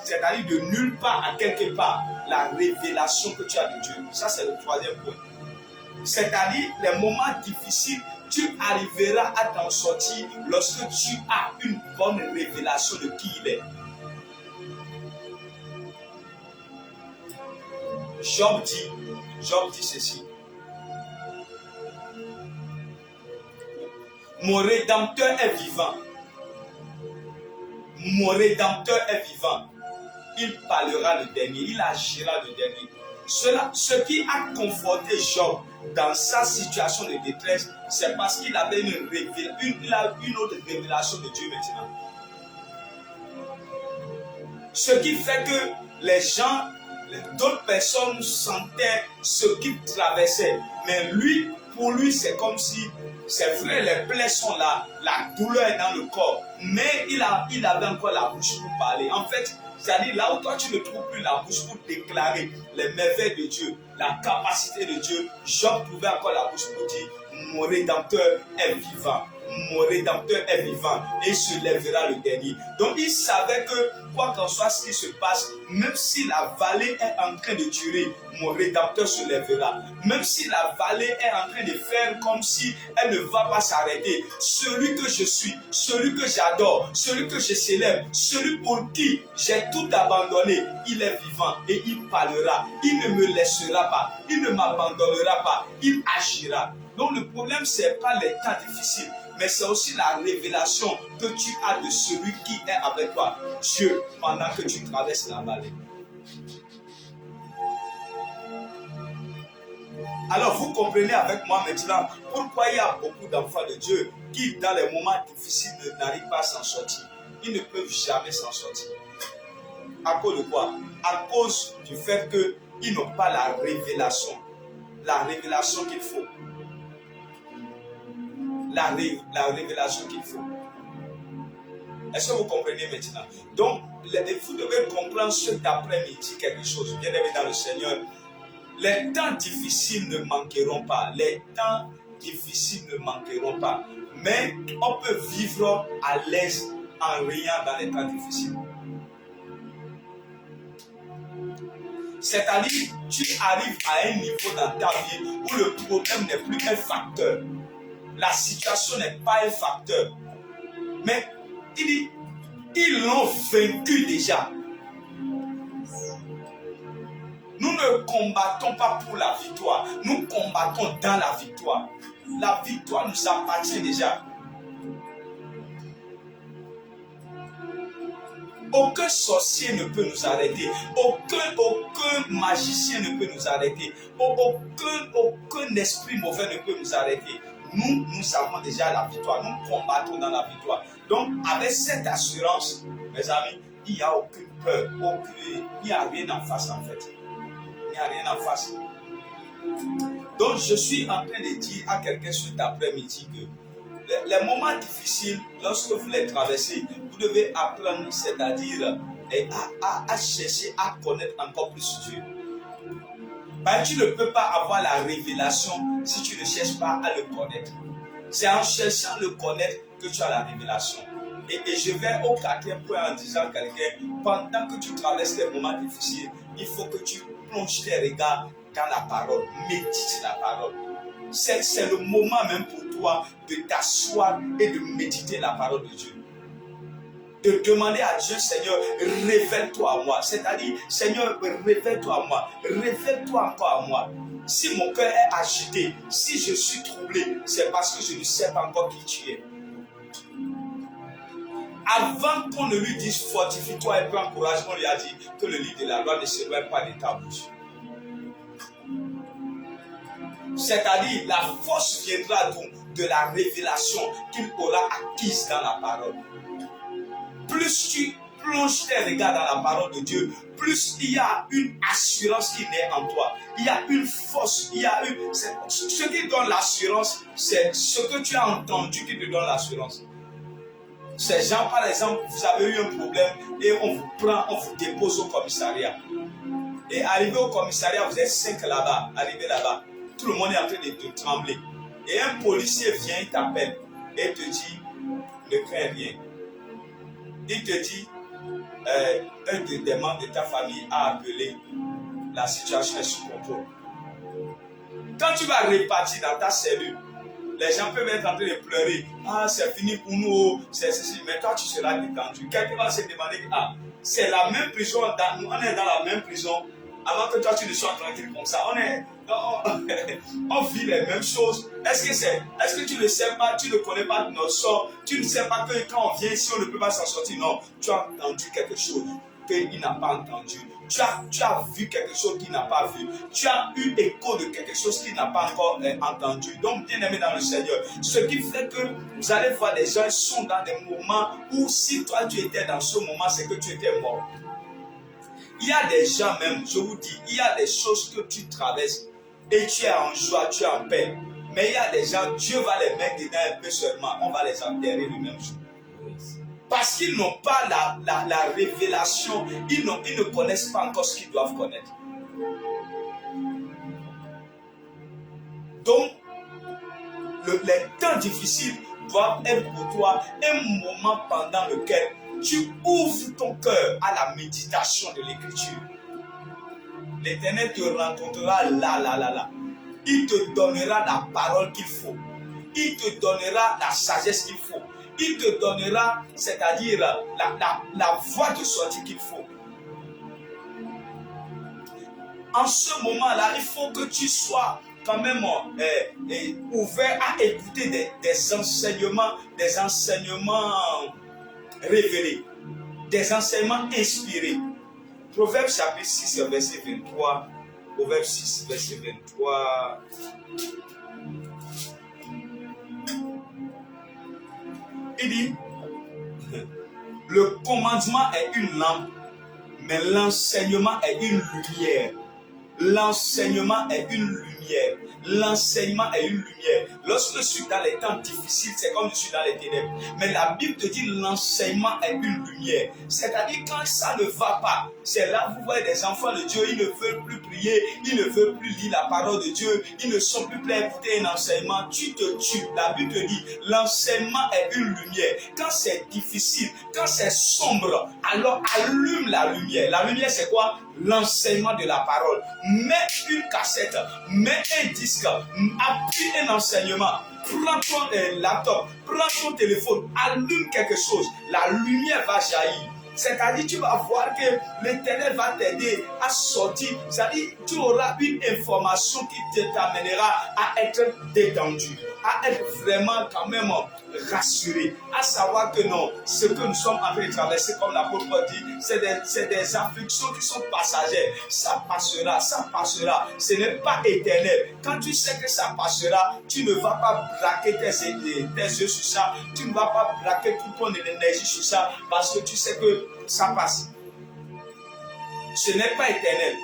c'est-à-dire de nulle part à quelque part la révélation que tu as de Dieu? Ça, c'est le troisième point. C'est-à-dire les moments difficiles, tu arriveras à t'en sortir lorsque tu as une bonne révélation de qui il est. Job dit ceci. Mon Rédempteur est vivant. Mon Rédempteur est vivant. Il parlera le dernier, il agira le dernier. Ce qui a conforté Job dans sa situation de détresse, c'est parce qu'il avait une autre révélation de Dieu maintenant. Ce qui fait que les gens, d'autres personnes sentaient ce qu'il traversait. Mais lui, pour lui, c'est comme si, c'est vrai, les plaies sont là, la douleur est dans le corps, mais il avait encore la bouche pour parler. En fait, c'est-à-dire là où toi tu ne trouves plus la bouche pour déclarer les merveilles de Dieu, la capacité de Dieu, Job trouvait encore la bouche pour dire, mon Rédempteur est vivant. Mon Rédempteur est vivant et il se lèvera le dernier. Donc il savait que quoi qu'en soit ce qui se passe, même si la vallée est en train de durer, mon Rédempteur se lèvera. Même si la vallée est en train de faire comme si elle ne va pas s'arrêter, celui que je suis, celui que j'adore, celui que je célèbre, celui pour qui j'ai tout abandonné, il est vivant et il parlera. Il ne me laissera pas, il ne m'abandonnera pas, il agira. Donc le problème, ce n'est pas les temps difficiles, mais c'est aussi la révélation que tu as de celui qui est avec toi, Dieu, pendant que tu traverses la vallée. Alors vous comprenez avec moi maintenant pourquoi il y a beaucoup d'enfants de Dieu qui, dans les moments difficiles, n'arrivent pas à s'en sortir. Ils ne peuvent jamais s'en sortir. À cause de quoi? À cause du fait qu'ils n'ont pas la révélation qu'il faut. La révélation qu'il faut. Est-ce que vous comprenez maintenant? Donc, vous devez comprendre cet après-midi quelque chose. Bien aimé dans le Seigneur, les temps difficiles ne manqueront pas. Les temps difficiles ne manqueront pas. Mais on peut vivre à l'aise en rien dans les temps difficiles. C'est-à-dire, tu arrives à un niveau dans ta vie où le problème n'est plus un facteur. La situation n'est pas un facteur. Mais il dit, ils l'ont vaincu déjà. Nous ne combattons pas pour la victoire. Nous combattons dans la victoire. La victoire nous appartient déjà. Aucun sorcier ne peut nous arrêter. Aucun magicien ne peut nous arrêter. Aucun esprit mauvais ne peut nous arrêter. Nous avons déjà la victoire. Nous combattons dans la victoire. Donc, avec cette assurance, mes amis, il n'y a aucune peur. Il n'y a rien en face en fait. Il n'y a rien en face. Donc, je suis en train de dire à quelqu'un cet après-midi que les moments difficiles, lorsque vous les traversez, vous devez apprendre, c'est-à-dire à chercher à connaître encore plus Dieu. Ben, tu ne peux pas avoir la révélation si tu ne cherches pas à le connaître. C'est en cherchant le connaître que tu as la révélation. Et je vais au quatrième point en disant à quelqu'un, pendant que tu traverses des moments difficiles, il faut que tu plonges tes regards dans la parole, médite la parole. C'est le moment même pour toi de t'asseoir et de méditer la parole de Dieu. De demander à Dieu, Seigneur, révèle-toi à moi. C'est-à-dire, Seigneur, révèle-toi à moi. Révèle-toi encore à moi. Si mon cœur est agité, si je suis troublé, c'est parce que je ne sais pas encore qui tu es. Avant qu'on ne lui dise fortifie-toi et prends courage, on lui a dit que le livre de la loi ne s'éloigne pas de ta bouche. C'est-à-dire, la force viendra donc de la révélation qu'il aura acquise dans la parole. Plus tu plonges tes regards dans la parole de Dieu, plus il y a une assurance qui naît en toi. Il y a une force, il y a une... Ce qui donne l'assurance, c'est ce que tu as entendu qui te donne l'assurance. Ces gens, par exemple, vous avez eu un problème et on vous prend, on vous dépose au commissariat. Et arrivé au commissariat, vous êtes 5 là-bas, arrivé là-bas. Tout le monde est en train de trembler. Et un policier vient, il t'appelle et te dit, ne crains rien. Il te dit, un des membres de ta famille a appelé, la situation est sous contrôle. Quand tu vas repartir dans ta cellule, les gens peuvent être en train de pleurer. Ah, c'est fini pour nous, c'est ceci. Mais toi, tu seras détendu. Quelqu'un va se demander, ah, c'est la même prison, on est dans la même prison, avant que toi, tu ne sois tranquille comme ça. On vit les mêmes choses. Est-ce que tu ne sais pas, tu ne connais pas notre sort, tu ne sais pas que quand on vient ici, on ne peut pas s'en sortir. Non, tu as entendu quelque chose qu'il n'a pas entendu. Tu as vu quelque chose qu'il n'a pas vu. Tu as eu écho de quelque chose qu'il n'a pas encore entendu. Donc, bien aimé dans le Seigneur, ce qui fait que vous allez voir les gens sont dans des moments où si toi tu étais dans ce moment, c'est que tu étais mort. Il y a des gens même, je vous dis, il y a des choses que tu traverses et tu es en joie, tu es en paix. Mais il y a des gens, Dieu va les mettre dedans un peu seulement, on va les enterrer le même jour. Parce qu'ils n'ont pas la révélation, ils ne connaissent pas encore ce qu'ils doivent connaître. Donc, les temps difficiles doivent être pour toi un moment pendant lequel tu ouvres ton cœur à la méditation de l'Écriture. L'Éternel te rencontrera là. Il te donnera la parole qu'il faut. Il te donnera la sagesse qu'il faut. Il te donnera, c'est-à-dire la voie de sortie qu'il faut. En ce moment-là, il faut que tu sois quand même ouvert à écouter des enseignements révélés, des enseignements inspirés. Proverbe chapitre 6, verset 23. Proverbe 6, verset 23. Il dit, le commandement est une lampe, mais l'enseignement est une lumière. L'enseignement est une lumière. L'enseignement est une lumière. Lorsque je suis dans les temps difficiles, c'est comme je suis dans les ténèbres. Mais la Bible te dit l'enseignement est une lumière. C'est-à-dire quand ça ne va pas, c'est là où vous voyez des enfants de Dieu, ils ne veulent plus prier, ils ne veulent plus lire la parole de Dieu, ils ne sont plus prêts à écouter un enseignement. Tu te tues. La Bible te dit l'enseignement est une lumière. Quand c'est difficile, quand c'est sombre, alors allume la lumière. La lumière c'est quoi? L'enseignement de la parole. Mets une cassette, mets un disque, appuie un enseignement, prends ton laptop, prends ton téléphone, allume quelque chose, la lumière va jaillir. C'est-à-dire, tu vas voir que l'Éternel va t'aider à sortir. C'est-à-dire, tu auras une information qui t'amènera à être détendu, à être vraiment quand même rassuré, à savoir que non, ce que nous sommes en train de traverser, comme l'apôtre dit, c'est des afflictions qui sont passagères. Ça passera, ça passera. Ce n'est pas éternel. Quand tu sais que ça passera, tu ne vas pas braquer tes yeux sur ça. Tu ne vas pas braquer toute ton énergie sur ça parce que tu sais que ça passe. Ce n'est pas éternel.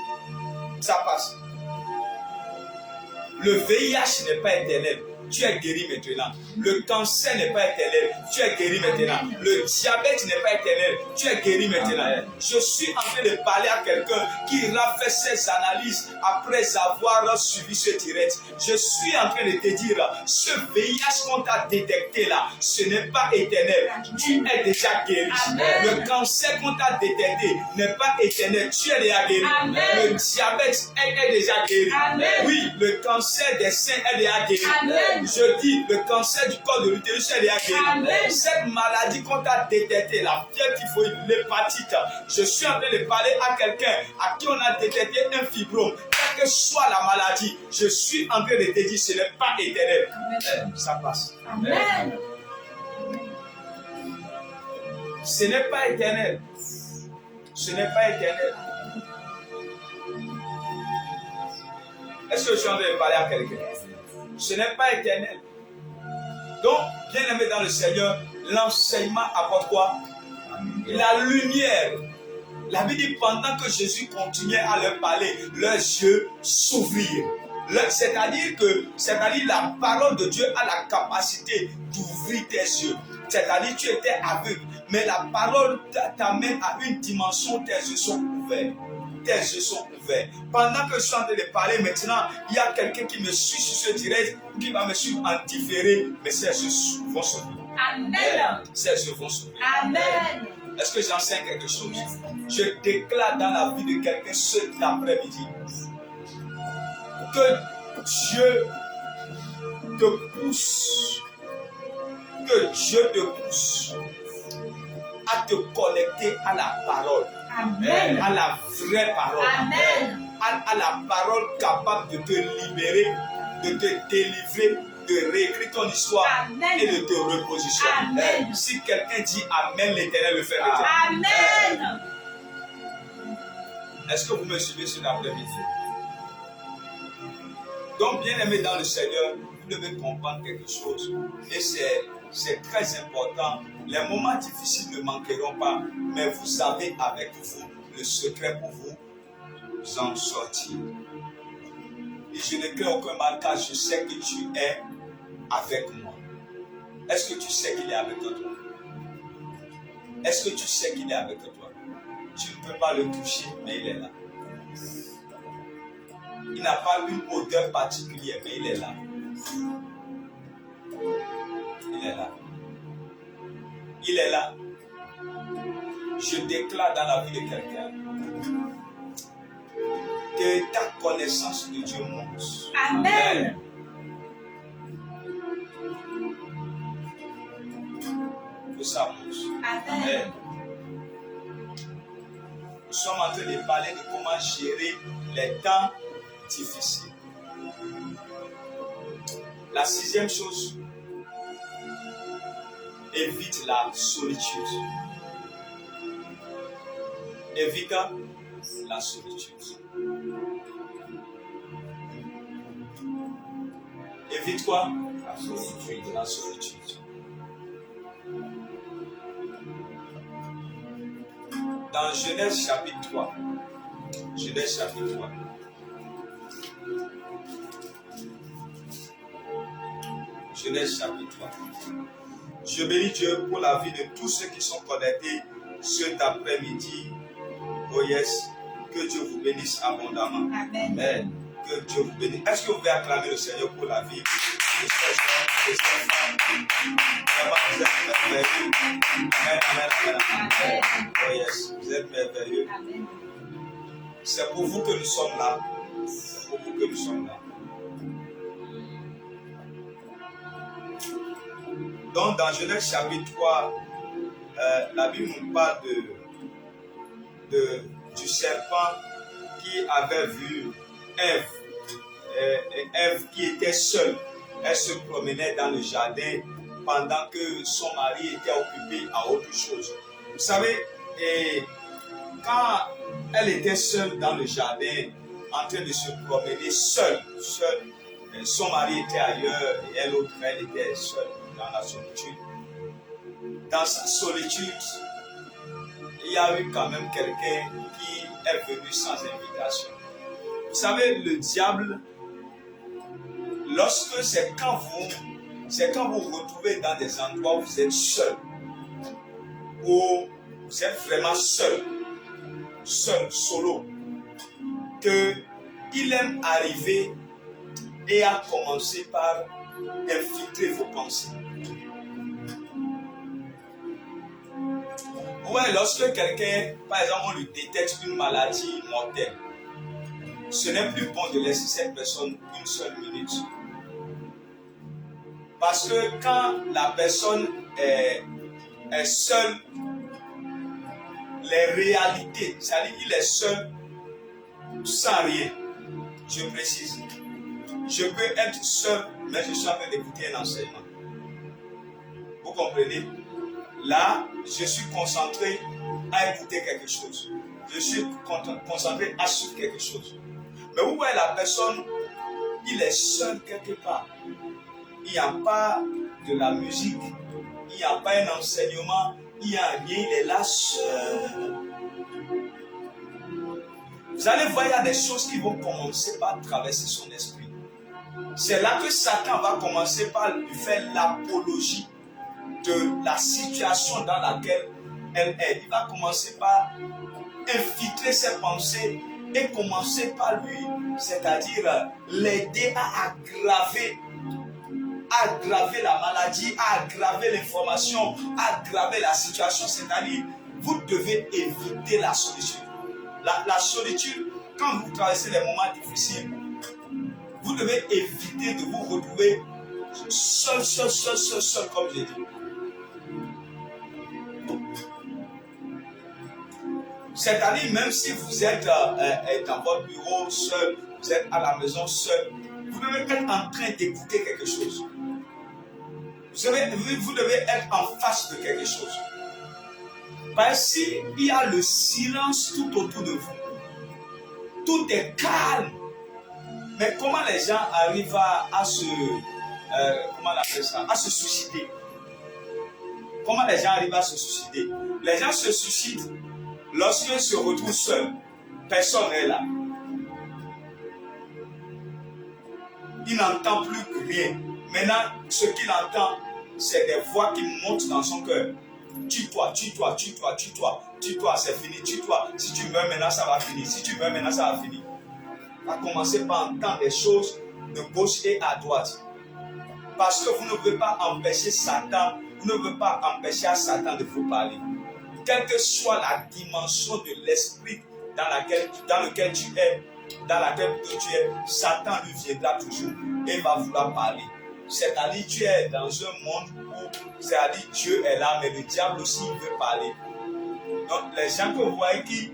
Ça passe. Le VIH n'est pas éternel. tu es guéri maintenant. Le cancer n'est pas éternel, tu es guéri maintenant. Le diabète n'est pas éternel, tu es guéri maintenant. Je suis en train de parler à quelqu'un qui a fait ses analyses après avoir suivi ce direct. Je suis en train de te dire, ce VIH qu'on t'a détecté là, ce n'est pas éternel, tu es déjà guéri. Le cancer qu'on t'a détecté n'est pas éternel, tu es déjà guéri. Le diabète est déjà guéri. Oui, le cancer des seins est déjà guéri. Je dis, le cancer du corps de l'utérus est déjà guéri. Cette maladie qu'on t'a détectée, la fièvre typhoïde, l'hépatite, je suis en train de parler à quelqu'un à qui on a détecté un fibrome. Quelle que soit la maladie, je suis en train de te dire, ce n'est pas éternel. Ça passe. Amen. Ce n'est pas éternel. Ce n'est pas éternel. Est-ce que je suis en train de parler à quelqu'un? Ce n'est pas éternel. Donc, bien aimé dans le Seigneur, l'enseignement apporte quoi? La lumière. La Bible dit, pendant que Jésus continuait à leur parler, leurs yeux s'ouvrirent. C'est-à-dire que la parole de Dieu a la capacité d'ouvrir tes yeux. C'est-à-dire que tu étais aveugle, mais la parole t'amène à une dimension où tes yeux sont ouverts. Tes yeux sont ouverts. Pendant que je suis en train de parler maintenant, il y a quelqu'un qui me suit sur ce direct, qui va me suivre en différé, mais ses yeux vont s'ouvrir. Amen. Ses yeux vont s'ouvrir. Amen. Est-ce que j'enseigne quelque chose? Je déclare dans la vie de quelqu'un cet après-midi que Dieu te pousse, à te connecter à la parole, Amen. à la vraie parole, Amen. à la parole capable de te libérer, de te délivrer, de réécrire ton histoire. Amen. Et de te repositionner. Amen. Si quelqu'un dit Amen, l'Éternel le fait. Amen. Est-ce que vous me suivez sur l'après-midi? Donc, bien aimé dans le Seigneur, vous devez comprendre quelque chose. Et c'est très important. Les moments difficiles ne manqueront pas. Mais vous avez avec vous le secret pour vous en sortir. Et je ne crée aucun mal car je sais que tu es avec moi. Est-ce que tu sais qu'il est avec toi? Est-ce que tu sais qu'il est avec toi? Tu ne peux pas le toucher, mais il est là. Il n'a pas une odeur particulière, mais il est là. Il est là. Il est là. Je déclare dans la vie de quelqu'un que ta connaissance de Dieu monte. Amen. Que ça monte. Amen. Nous sommes en train de parler de comment gérer les temps difficiles. La sixième chose, évite la solitude. Évite la solitude. Évite quoi? La solitude. La solitude. Dans Genèse chapitre 3. Genèse chapitre 3. Genèse chapitre 3. Je bénis Dieu pour la vie de tous ceux qui sont connectés cet après-midi. Oh yes, que Dieu vous bénisse abondamment. Amen. Amen. Que Dieu vous bénisse. Est-ce que vous pouvez acclamer le Seigneur pour la vie de ces gens, de ces femmes? Vraiment, vous êtes merveilleux. Amen, amen, amen. Oh yes, vous êtes merveilleux. Amen. C'est pour vous que nous sommes là. C'est pour vous que nous sommes là. Donc, dans Genèse chapitre 3, la Bible nous parle du serpent qui avait vu Ève. Ève qui était seule. Elle se promenait dans le jardin pendant que son mari était occupé à autre chose. Vous savez, quand elle était seule dans le jardin, en train de se promener seule, son mari était ailleurs et elle était seule dans la solitude. Dans sa solitude, il y a eu quand même quelqu'un qui est venu sans invitation. Vous savez, le diable lorsque c'est quand vous vous retrouvez dans des endroits où vous êtes seul, où vous êtes vraiment seul, solo, que il aime arriver et à commencer par infiltrer vos pensées. Ouais, lorsque quelqu'un, par exemple, on lui détecte une maladie mortelle, ce n'est plus bon de laisser cette personne une seule minute. Parce que quand la personne est seule, les réalités, c'est-à-dire qu'il est seul sans rien. Je précise. Je peux être seul, mais je suis en train d'écouter un enseignement. Vous comprenez? Là, je suis concentré à écouter quelque chose. Je suis concentré à suivre quelque chose. Mais vous voyez la personne, il est seul quelque part. Il n'y a pas de la musique, il n'y a pas un enseignement, il n'y a rien, il est là seul. Vous allez voir, il y a des choses qui vont commencer par traverser son esprit. C'est là que Satan va commencer par lui faire l'apologie de la situation dans laquelle elle est. Il va commencer par infiltrer ses pensées et commencer par lui, c'est-à-dire l'aider à aggraver la maladie, à aggraver l'information, à aggraver la situation. C'est-à-dire, vous devez éviter la solitude. La solitude, quand vous traversez les moments difficiles, vous devez éviter de vous retrouver seul, comme j'ai dit. C'est-à-dire, même si vous êtes dans votre bureau seul, vous êtes à la maison seul, vous devez être en train d'écouter quelque chose. Vous devez être en face de quelque chose. Parce qu'il y a le silence tout autour de vous. Tout est calme. Mais comment les gens arrivent à se suicider? Comment les gens arrivent à se suicider? Les gens se suicident lorsqu'ils se retrouvent seuls. Personne n'est là. Il n'entend plus rien. Maintenant, ce qu'il entend, c'est des voix qui montent dans son cœur. Tue-toi, tue-toi, tue-toi, tue-toi, tue-toi, c'est fini, tue-toi. Si tu meurs maintenant, ça va finir. Si tu meurs maintenant, ça va finir. À commencer par entendre des choses de gauche et à droite. Parce que vous ne pouvez pas empêcher Satan, vous ne pouvez pas empêcher à Satan de vous parler. Quelle que soit la dimension de l'esprit dans lequel tu es, Satan lui viendra toujours et va vouloir parler. C'est-à-dire, tu es dans un monde où, c'est-à-dire, Dieu est là, mais le diable aussi veut parler. Donc, les gens que vous voyez qui,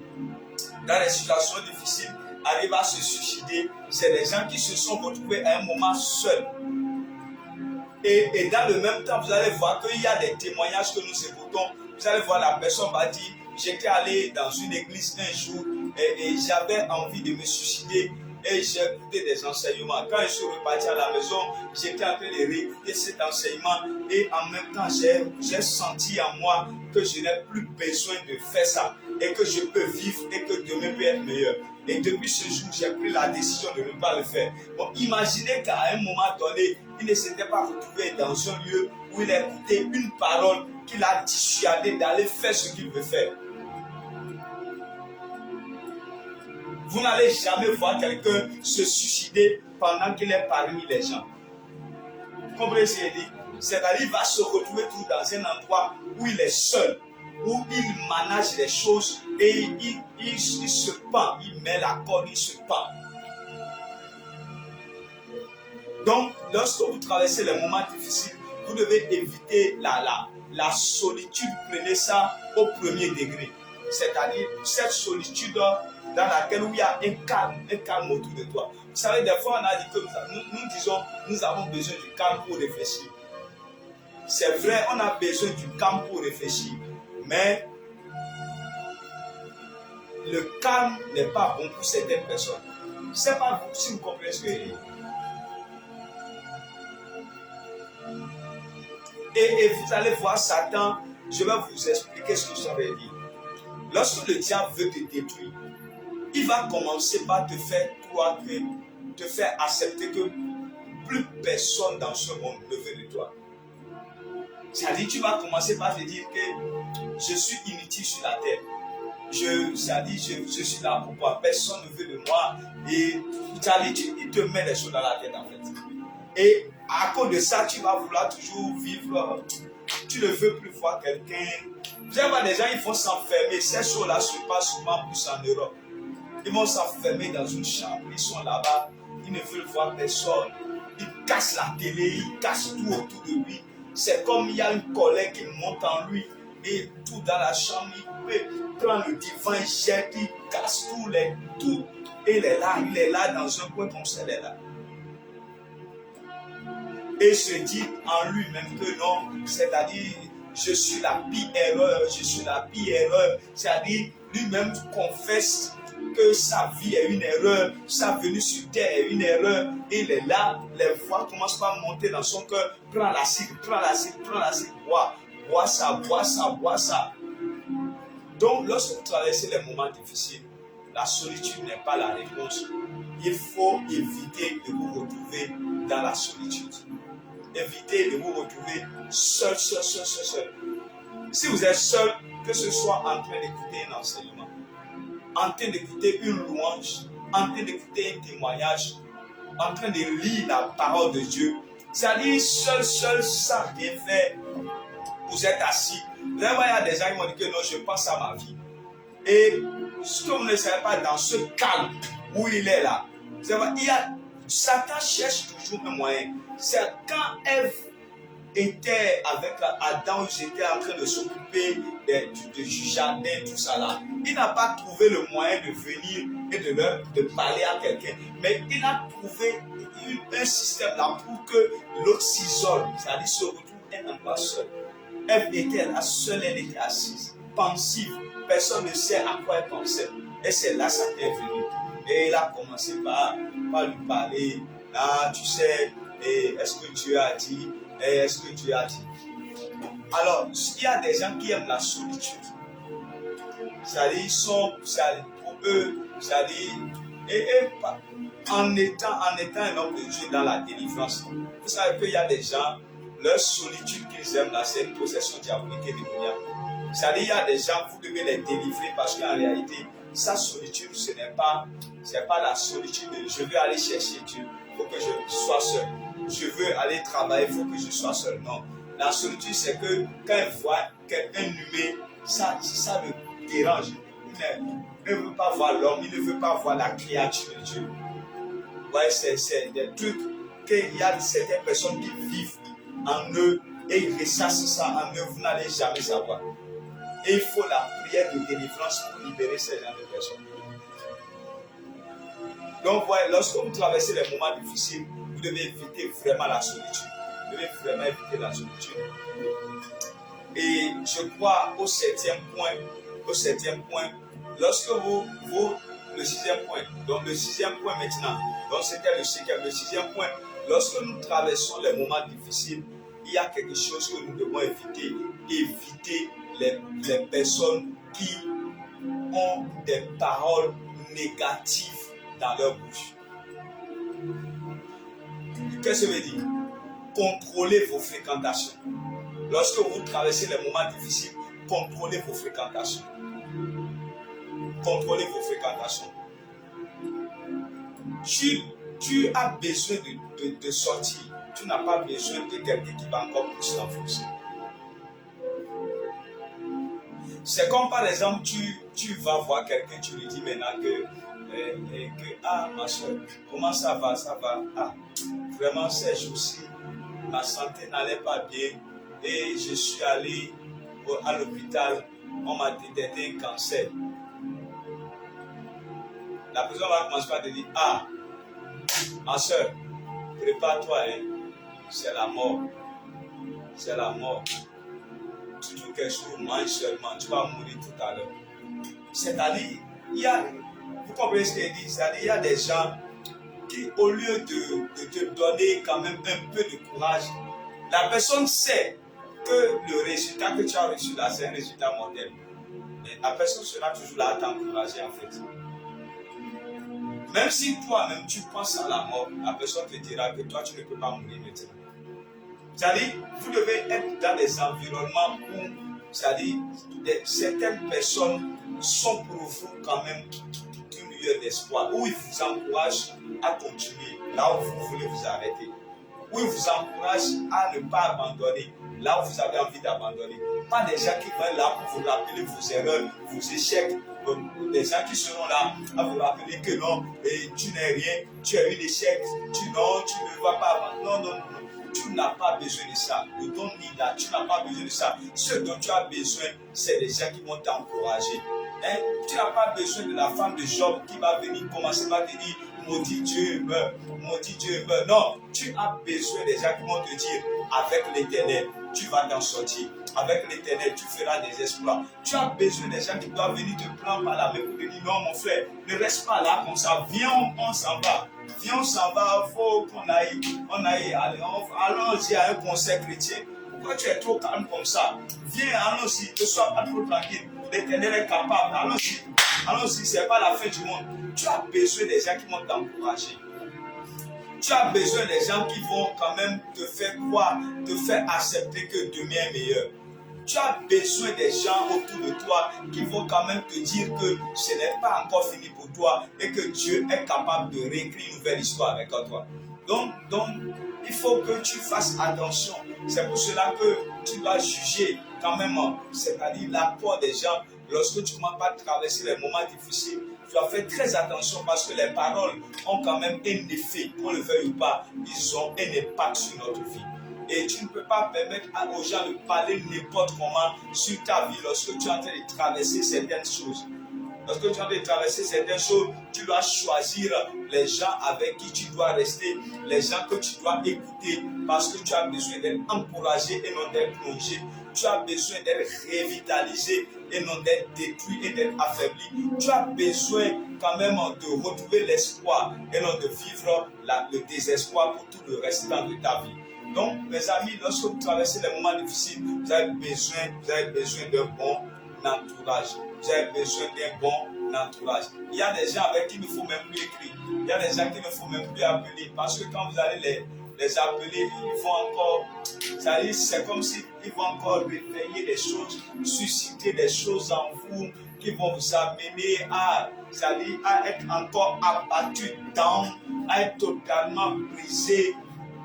dans les situations difficiles, arrivent à se suicider, c'est des gens qui se sont retrouvés à un moment seuls. Et dans le même temps, vous allez voir qu'il y a des témoignages que nous écoutons. Vous allez voir, la personne va dire, j'étais allé dans une église un jour et j'avais envie de me suicider et j'ai écouté des enseignements. Quand je suis reparti à la maison, j'étais en train de réécouter cet enseignement et en même temps, j'ai senti en moi que je n'ai plus besoin de faire ça et que je peux vivre et que demain peut être meilleur. Et depuis ce jour, j'ai pris la décision de ne pas le faire. Bon, imaginez qu'à un moment donné, il ne s'était pas retrouvé dans un lieu où il a écouté une parole qui l'a dissuadé d'aller faire ce qu'il veut faire. Vous n'allez jamais voir quelqu'un se suicider pendant qu'il est parmi les gens. Vous comprenez ce que je dis? C'est-à-dire qu'il va se retrouver tout dans un endroit où il est seul, où il manage les choses et il se pend, il met la corde, il se pend. Donc, lorsque vous traversez les moments difficiles, vous devez éviter la solitude, prenez ça au premier degré. C'est-à-dire cette solitude dans laquelle il y a un calme autour de toi. Vous savez, des fois, on a dit que nous disons, nous avons besoin du calme pour réfléchir. C'est vrai, on a besoin du calme pour réfléchir, mais le calme n'est pas bon pour certaines personnes. Je ne sais pas si vous comprenez ce que je dis. Et vous allez voir Satan, je vais vous expliquer ce que ça veut dire. Lorsque le diable veut te détruire, il va commencer par te faire croire, te faire accepter que plus personne dans ce monde ne veut de toi. C'est-à-dire, tu vas commencer par te dire que je suis inutile sur la terre. Je suis là pourquoi personne ne veut de moi. Et il te met les choses dans la tête en fait. Et à cause de ça, tu vas vouloir toujours vivre. Tu ne veux plus voir quelqu'un. Vous allez voir des gens, ils vont s'enfermer. Ces choses-là se passent souvent plus en Europe. Ils vont s'enfermer dans une chambre. Ils sont là-bas. Ils ne veulent voir personne. Ils cassent la télé. Ils cassent tout autour de lui. C'est comme il y a une colère qui monte en lui. Et tout dans la chambre, il prend le divan, il jette, il casse tout. Et il est là dans un coin comme ça, il est là. Et se dit en lui-même que non, c'est-à-dire, je suis la pire erreur, c'est-à-dire, lui-même confesse que sa vie est une erreur, sa venue sur terre est une erreur, et il est là, les voix commencent à monter dans son cœur, prends l'acide, bois ça. Donc, lorsque vous traversez les moments difficiles, la solitude n'est pas la réponse. Il faut éviter de vous retrouver dans la solitude. Évitez de vous retrouver seul. Si vous êtes seul, que ce soit en train d'écouter un enseignement, en train d'écouter une louange, en train d'écouter un témoignage, en train de lire la parole de Dieu, c'est-à-dire seul, ça bien fait. Vous êtes assis. Vous allez voir, il y a des gens qui m'ont dit que non, je pense à ma vie. Et ce que vous ne savez pas, dans ce calme où il est là, vous allez voir, Satan cherche toujours un moyen. C'est quand Ève était avec Adam, ils étaient en train de s'occuper du jardin, tout ça là. Il n'a pas trouvé le moyen de venir et de parler à quelqu'un, mais il a trouvé un système là pour que l'autre s'isole, c'est-à-dire se retrouve un endroit seul. Ève était là, seule, elle était assise, pensive, personne ne sait à quoi elle pensait. Et c'est là que Satan est venu. Et il a commencé par lui parler. Ah, tu sais, est-ce que Dieu a dit? Est-ce que Dieu a dit? Alors, il y a des gens qui aiment la solitude. C'est-à-dire, pour eux, c'est-à-dire, en étant un homme de Dieu dans la délivrance, vous savez qu'il y a des gens, leur solitude qu'ils aiment là, c'est une possession diabolique et démoniaque. C'est-à-dire, il y a des gens, vous devez les délivrer parce qu'en réalité, sa solitude, ce n'est pas la solitude de je veux aller chercher Dieu, il faut que je sois seul. Je veux aller travailler, il faut que je sois seul. Non. La solitude, c'est que quand il voit quelqu'un humain, ça le dérange. Il ne veut pas voir l'homme, il ne veut pas voir la créature de Dieu. Ouais, c'est des trucs qu'il y a certaines personnes qui vivent en eux et ils ressassent ça en eux, vous n'allez jamais savoir. Et il faut la prière de délivrance pour libérer ces gens de personnes. Donc, voilà, lorsque vous traversez les moments difficiles, vous devez éviter vraiment la solitude. Vous devez vraiment éviter la solitude. Et je crois au septième point, lorsque le sixième point, donc le sixième point maintenant, donc c'était le cinquième, le sixième point, lorsque nous traversons les moments difficiles, il y a quelque chose que nous devons éviter. Éviter les personnes qui ont des paroles négatives dans leur bouche. Qu'est-ce que ça veut dire? Contrôlez vos fréquentations. Lorsque vous traversez les moments difficiles, contrôlez vos fréquentations. Contrôlez vos fréquentations. Tu as besoin de sortir. Tu n'as pas besoin de quelqu'un qui va encore plus t'enfoncer. C'est comme par exemple, tu vas voir quelqu'un, tu lui dis maintenant que ah, ma soeur, comment ça va? Ah, vraiment, ces jours-ci, ma santé n'allait pas bien et je suis allé à l'hôpital, on m'a détecté un cancer. La personne va commencer par te dire, ah, ma soeur, prépare-toi, hein, c'est la mort. C'est la mort. Tu trouves quelque chose, mange seulement, tu vas mourir tout à l'heure. C'est-à-dire, vous comprenez ce qu'il dit? C'est-à-dire, il y a des gens qui, au lieu de te donner quand même un peu de courage, la personne sait que le résultat que tu as reçu là, c'est un résultat mortel. Mais la personne sera toujours là à t'encourager en fait. Même si toi-même tu penses à la mort, la personne te dira que toi tu ne peux pas mourir maintenant. C'est-à-dire, vous devez être dans des environnements où, c'est-à-dire, certaines personnes sont pour vous quand même une lueur d'espoir, où ils vous encouragent à continuer là où vous voulez vous arrêter, où ils vous encouragent à ne pas abandonner là où vous avez envie d'abandonner. Pas des gens qui vont là pour vous rappeler vos erreurs, vos échecs, des gens qui seront là à vous rappeler que non, tu n'es rien, tu as eu l'échec, tu ne vas pas abandonner. Non, non, non. Tu n'as pas besoin de ça. Ne donne ni là, tu n'as pas besoin de ça. Ce dont tu as besoin, c'est des gens qui vont t'encourager. Hein? Tu n'as pas besoin de la femme de Job qui va venir commencer par te dire maudit Dieu meurt, maudit Dieu meurt. Non, tu as besoin des gens qui vont te dire avec l'Éternel, tu vas t'en sortir. Avec l'Éternel, tu feras des exploits. Tu as besoin des gens qui doivent venir te prendre par la main pour te dire non, mon frère, ne reste pas là comme ça. Viens, on s'en va. Viens, on s'en va. Il faut qu'on aille. Allons-y à un concert chrétien. Pourquoi tu es trop calme comme ça? Viens, allons-y. Ne sois pas trop tranquille. L'Éternel est capable. Allons-y. Allons-y, ce n'est pas la fin du monde. Tu as besoin des gens qui vont t'encourager. Tu as besoin des gens qui vont quand même te faire croire, te faire accepter que demain est meilleur. Tu as besoin des gens autour de toi qui vont quand même te dire que ce n'est pas encore fini pour toi et que Dieu est capable de réécrire une nouvelle histoire avec toi. Donc, il faut que tu fasses attention. C'est pour cela que tu dois juger quand même, c'est-à-dire l'apport des gens. Lorsque tu commences à traverser les moments difficiles, tu dois faire très attention parce que les paroles ont quand même un effet, qu'on le veuille ou pas, ils ont un impact sur notre vie. Et tu ne peux pas permettre aux gens de parler n'importe comment sur ta vie lorsque tu es en train de traverser certaines choses. Lorsque tu es en train de traverser certaines choses, tu dois choisir les gens avec qui tu dois rester, les gens que tu dois écouter parce que tu as besoin d'être encouragé et non d'être plongé. Tu as besoin d'être revitalisé et non d'être détruit et d'être affaibli. Tu as besoin quand même de retrouver l'espoir et non de vivre le désespoir pour tout le restant de ta vie. Donc, mes amis, lorsque vous traversez les moments difficiles, vous avez besoin d'un bon entourage. Vous avez besoin d'un bon entourage. Il y a des gens avec qui il ne faut même plus écrire. Il y a des gens qu'il ne faut même plus appeler. Parce que quand vous allez les appeler, ils vont encore, c'est comme s'ils vont encore réveiller des choses, susciter des choses en vous qui vont vous amener à être encore abattu à être totalement brisé.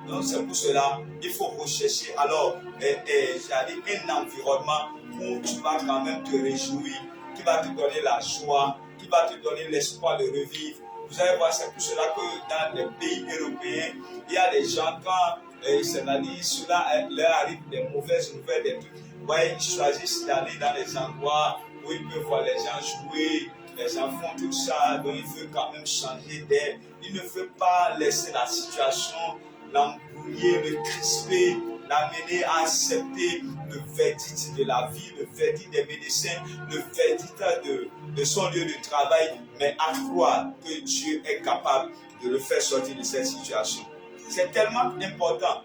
Donc c'est pour cela qu'il faut rechercher alors un environnement où tu vas quand même te réjouir, qui va te donner la joie, qui va te donner l'espoir de revivre. Vous allez voir, c'est pour cela que dans les pays européens, il y a des gens quand cela leur arrive des mauvaises nouvelles, des trucs. Ouais, ils choisissent d'aller dans les endroits où ils peuvent voir les gens jouer, les gens font tout ça, donc il faut quand même changer d'air. Il ne faut pas laisser la situation l'embrouiller, le crisper, l'amener à accepter le verdict de la vie, le verdict des médecins, le verdict de son lieu de travail, mais à croire que Dieu est capable de le faire sortir de cette situation. C'est tellement important,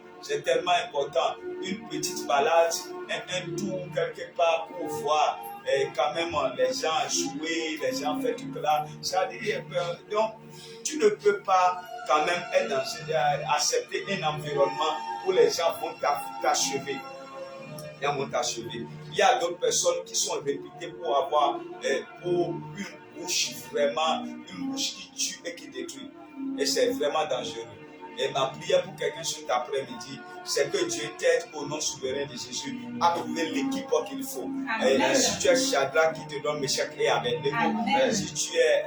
une petite balade, un tour quelque part pour voir quand même les gens jouer, les gens faire tout cela. Donc, tu ne peux pas quand même être accepter un environnement où les gens vont t'achever. Il y a d'autres personnes qui sont réputées pour avoir pour une bouche vraiment, une bouche qui tue et qui détruit. Et c'est vraiment dangereux. Et ma prière pour quelqu'un cet après-midi, c'est que Dieu t'aide au nom souverain de Jésus à trouver l'équipe qu'il faut. Si tu es Shadrach qui te donne Meshach et Abednego, si tu es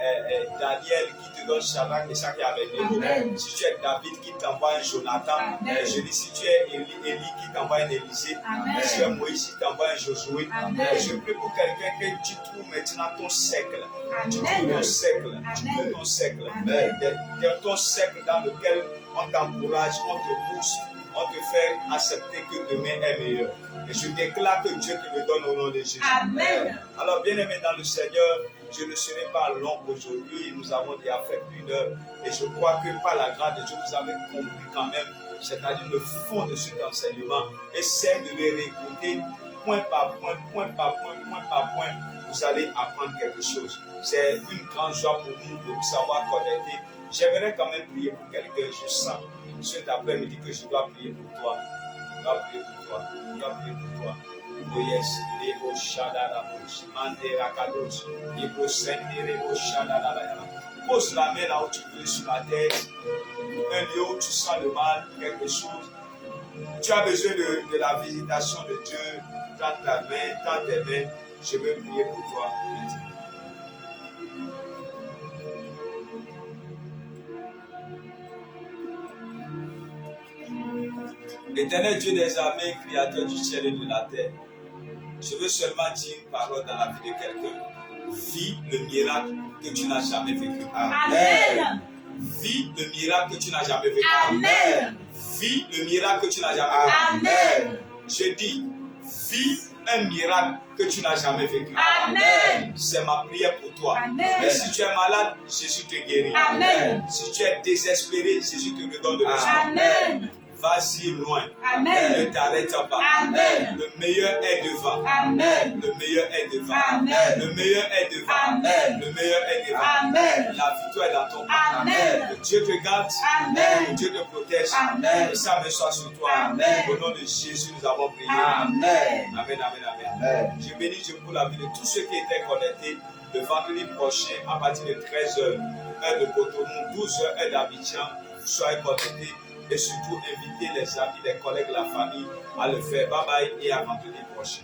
Daniel qui te donne Shadrach, Meshach et Abednego, si tu es David qui t'envoie un Jonathan, je dis si tu es Élie qui t'envoie un Élisée, si tu es Moïse qui t'envoie un Josué, je prie pour quelqu'un que tu trouves maintenant ton cercle. Tu trouves ton cercle, ton cercle dans lequel on t'encourage, on te pousse, on te fait accepter que demain est meilleur. Et je déclare que Dieu te le donne au nom de Jésus. Amen. Alors, bien aimé dans le Seigneur, je ne serai pas long aujourd'hui. Nous avons déjà fait 1 heure. Et je crois que par la grâce de Dieu, vous avez compris quand même, c'est-à-dire le fond de cet enseignement. Essayez de les réécouter point par point, vous allez apprendre quelque chose. C'est une grande joie pour nous de vous savoir connecter. J'aimerais quand même prier pour quelqu'un. Je sens cet après-midi que je dois prier pour toi. Je dois prier pour toi. Je dois prier pour toi. Oh yes, Lebo Shadadabos, Mandera Kados, Lebo Senderebo Shadadabaya. Pose la main là où tu veux sur la tête. Un lieu où tu sens le mal, quelque chose. Tu as besoin de la visitation de Dieu. Tends ta main, tends tes mains. Je veux prier pour toi. Éternel Dieu des armées, créateur du ciel et de la terre, je veux seulement dire une parole dans la vie de quelqu'un. Vis le miracle que tu n'as jamais vécu. Amen. Vis le miracle que tu n'as jamais vécu. Amen. Vis le miracle que tu n'as jamais vécu. Amen. Je dis, vis un miracle que tu n'as jamais vécu. Amen. C'est ma prière pour toi. Amen. Et si tu es malade, Jésus te guérit. Amen. Si tu es désespéré, Jésus te redonne de l'espoir. Amen. Vas-y loin. Amen. Ne t'arrête pas. Amen. Le meilleur est devant. Amen. Le meilleur est devant. Amen. Le meilleur est devant. Amen. Le meilleur est devant. Amen. La victoire est dans ton camp. Amen. Que Dieu te garde. Amen. Que Dieu te protège. Amen. Que sa main soit sur toi. Amen. Au nom de Jésus, nous avons prié. Amen. Amen, amen, amen. Je bénis Dieu pour la vie de tous ceux qui étaient connectés le vendredi prochain à partir de 13h, heure de Cotonou, 12h, heure d'Abidjan. Soyez connectés et surtout invitez les amis, les collègues, la famille à le faire. Bye bye et à vendredi prochain.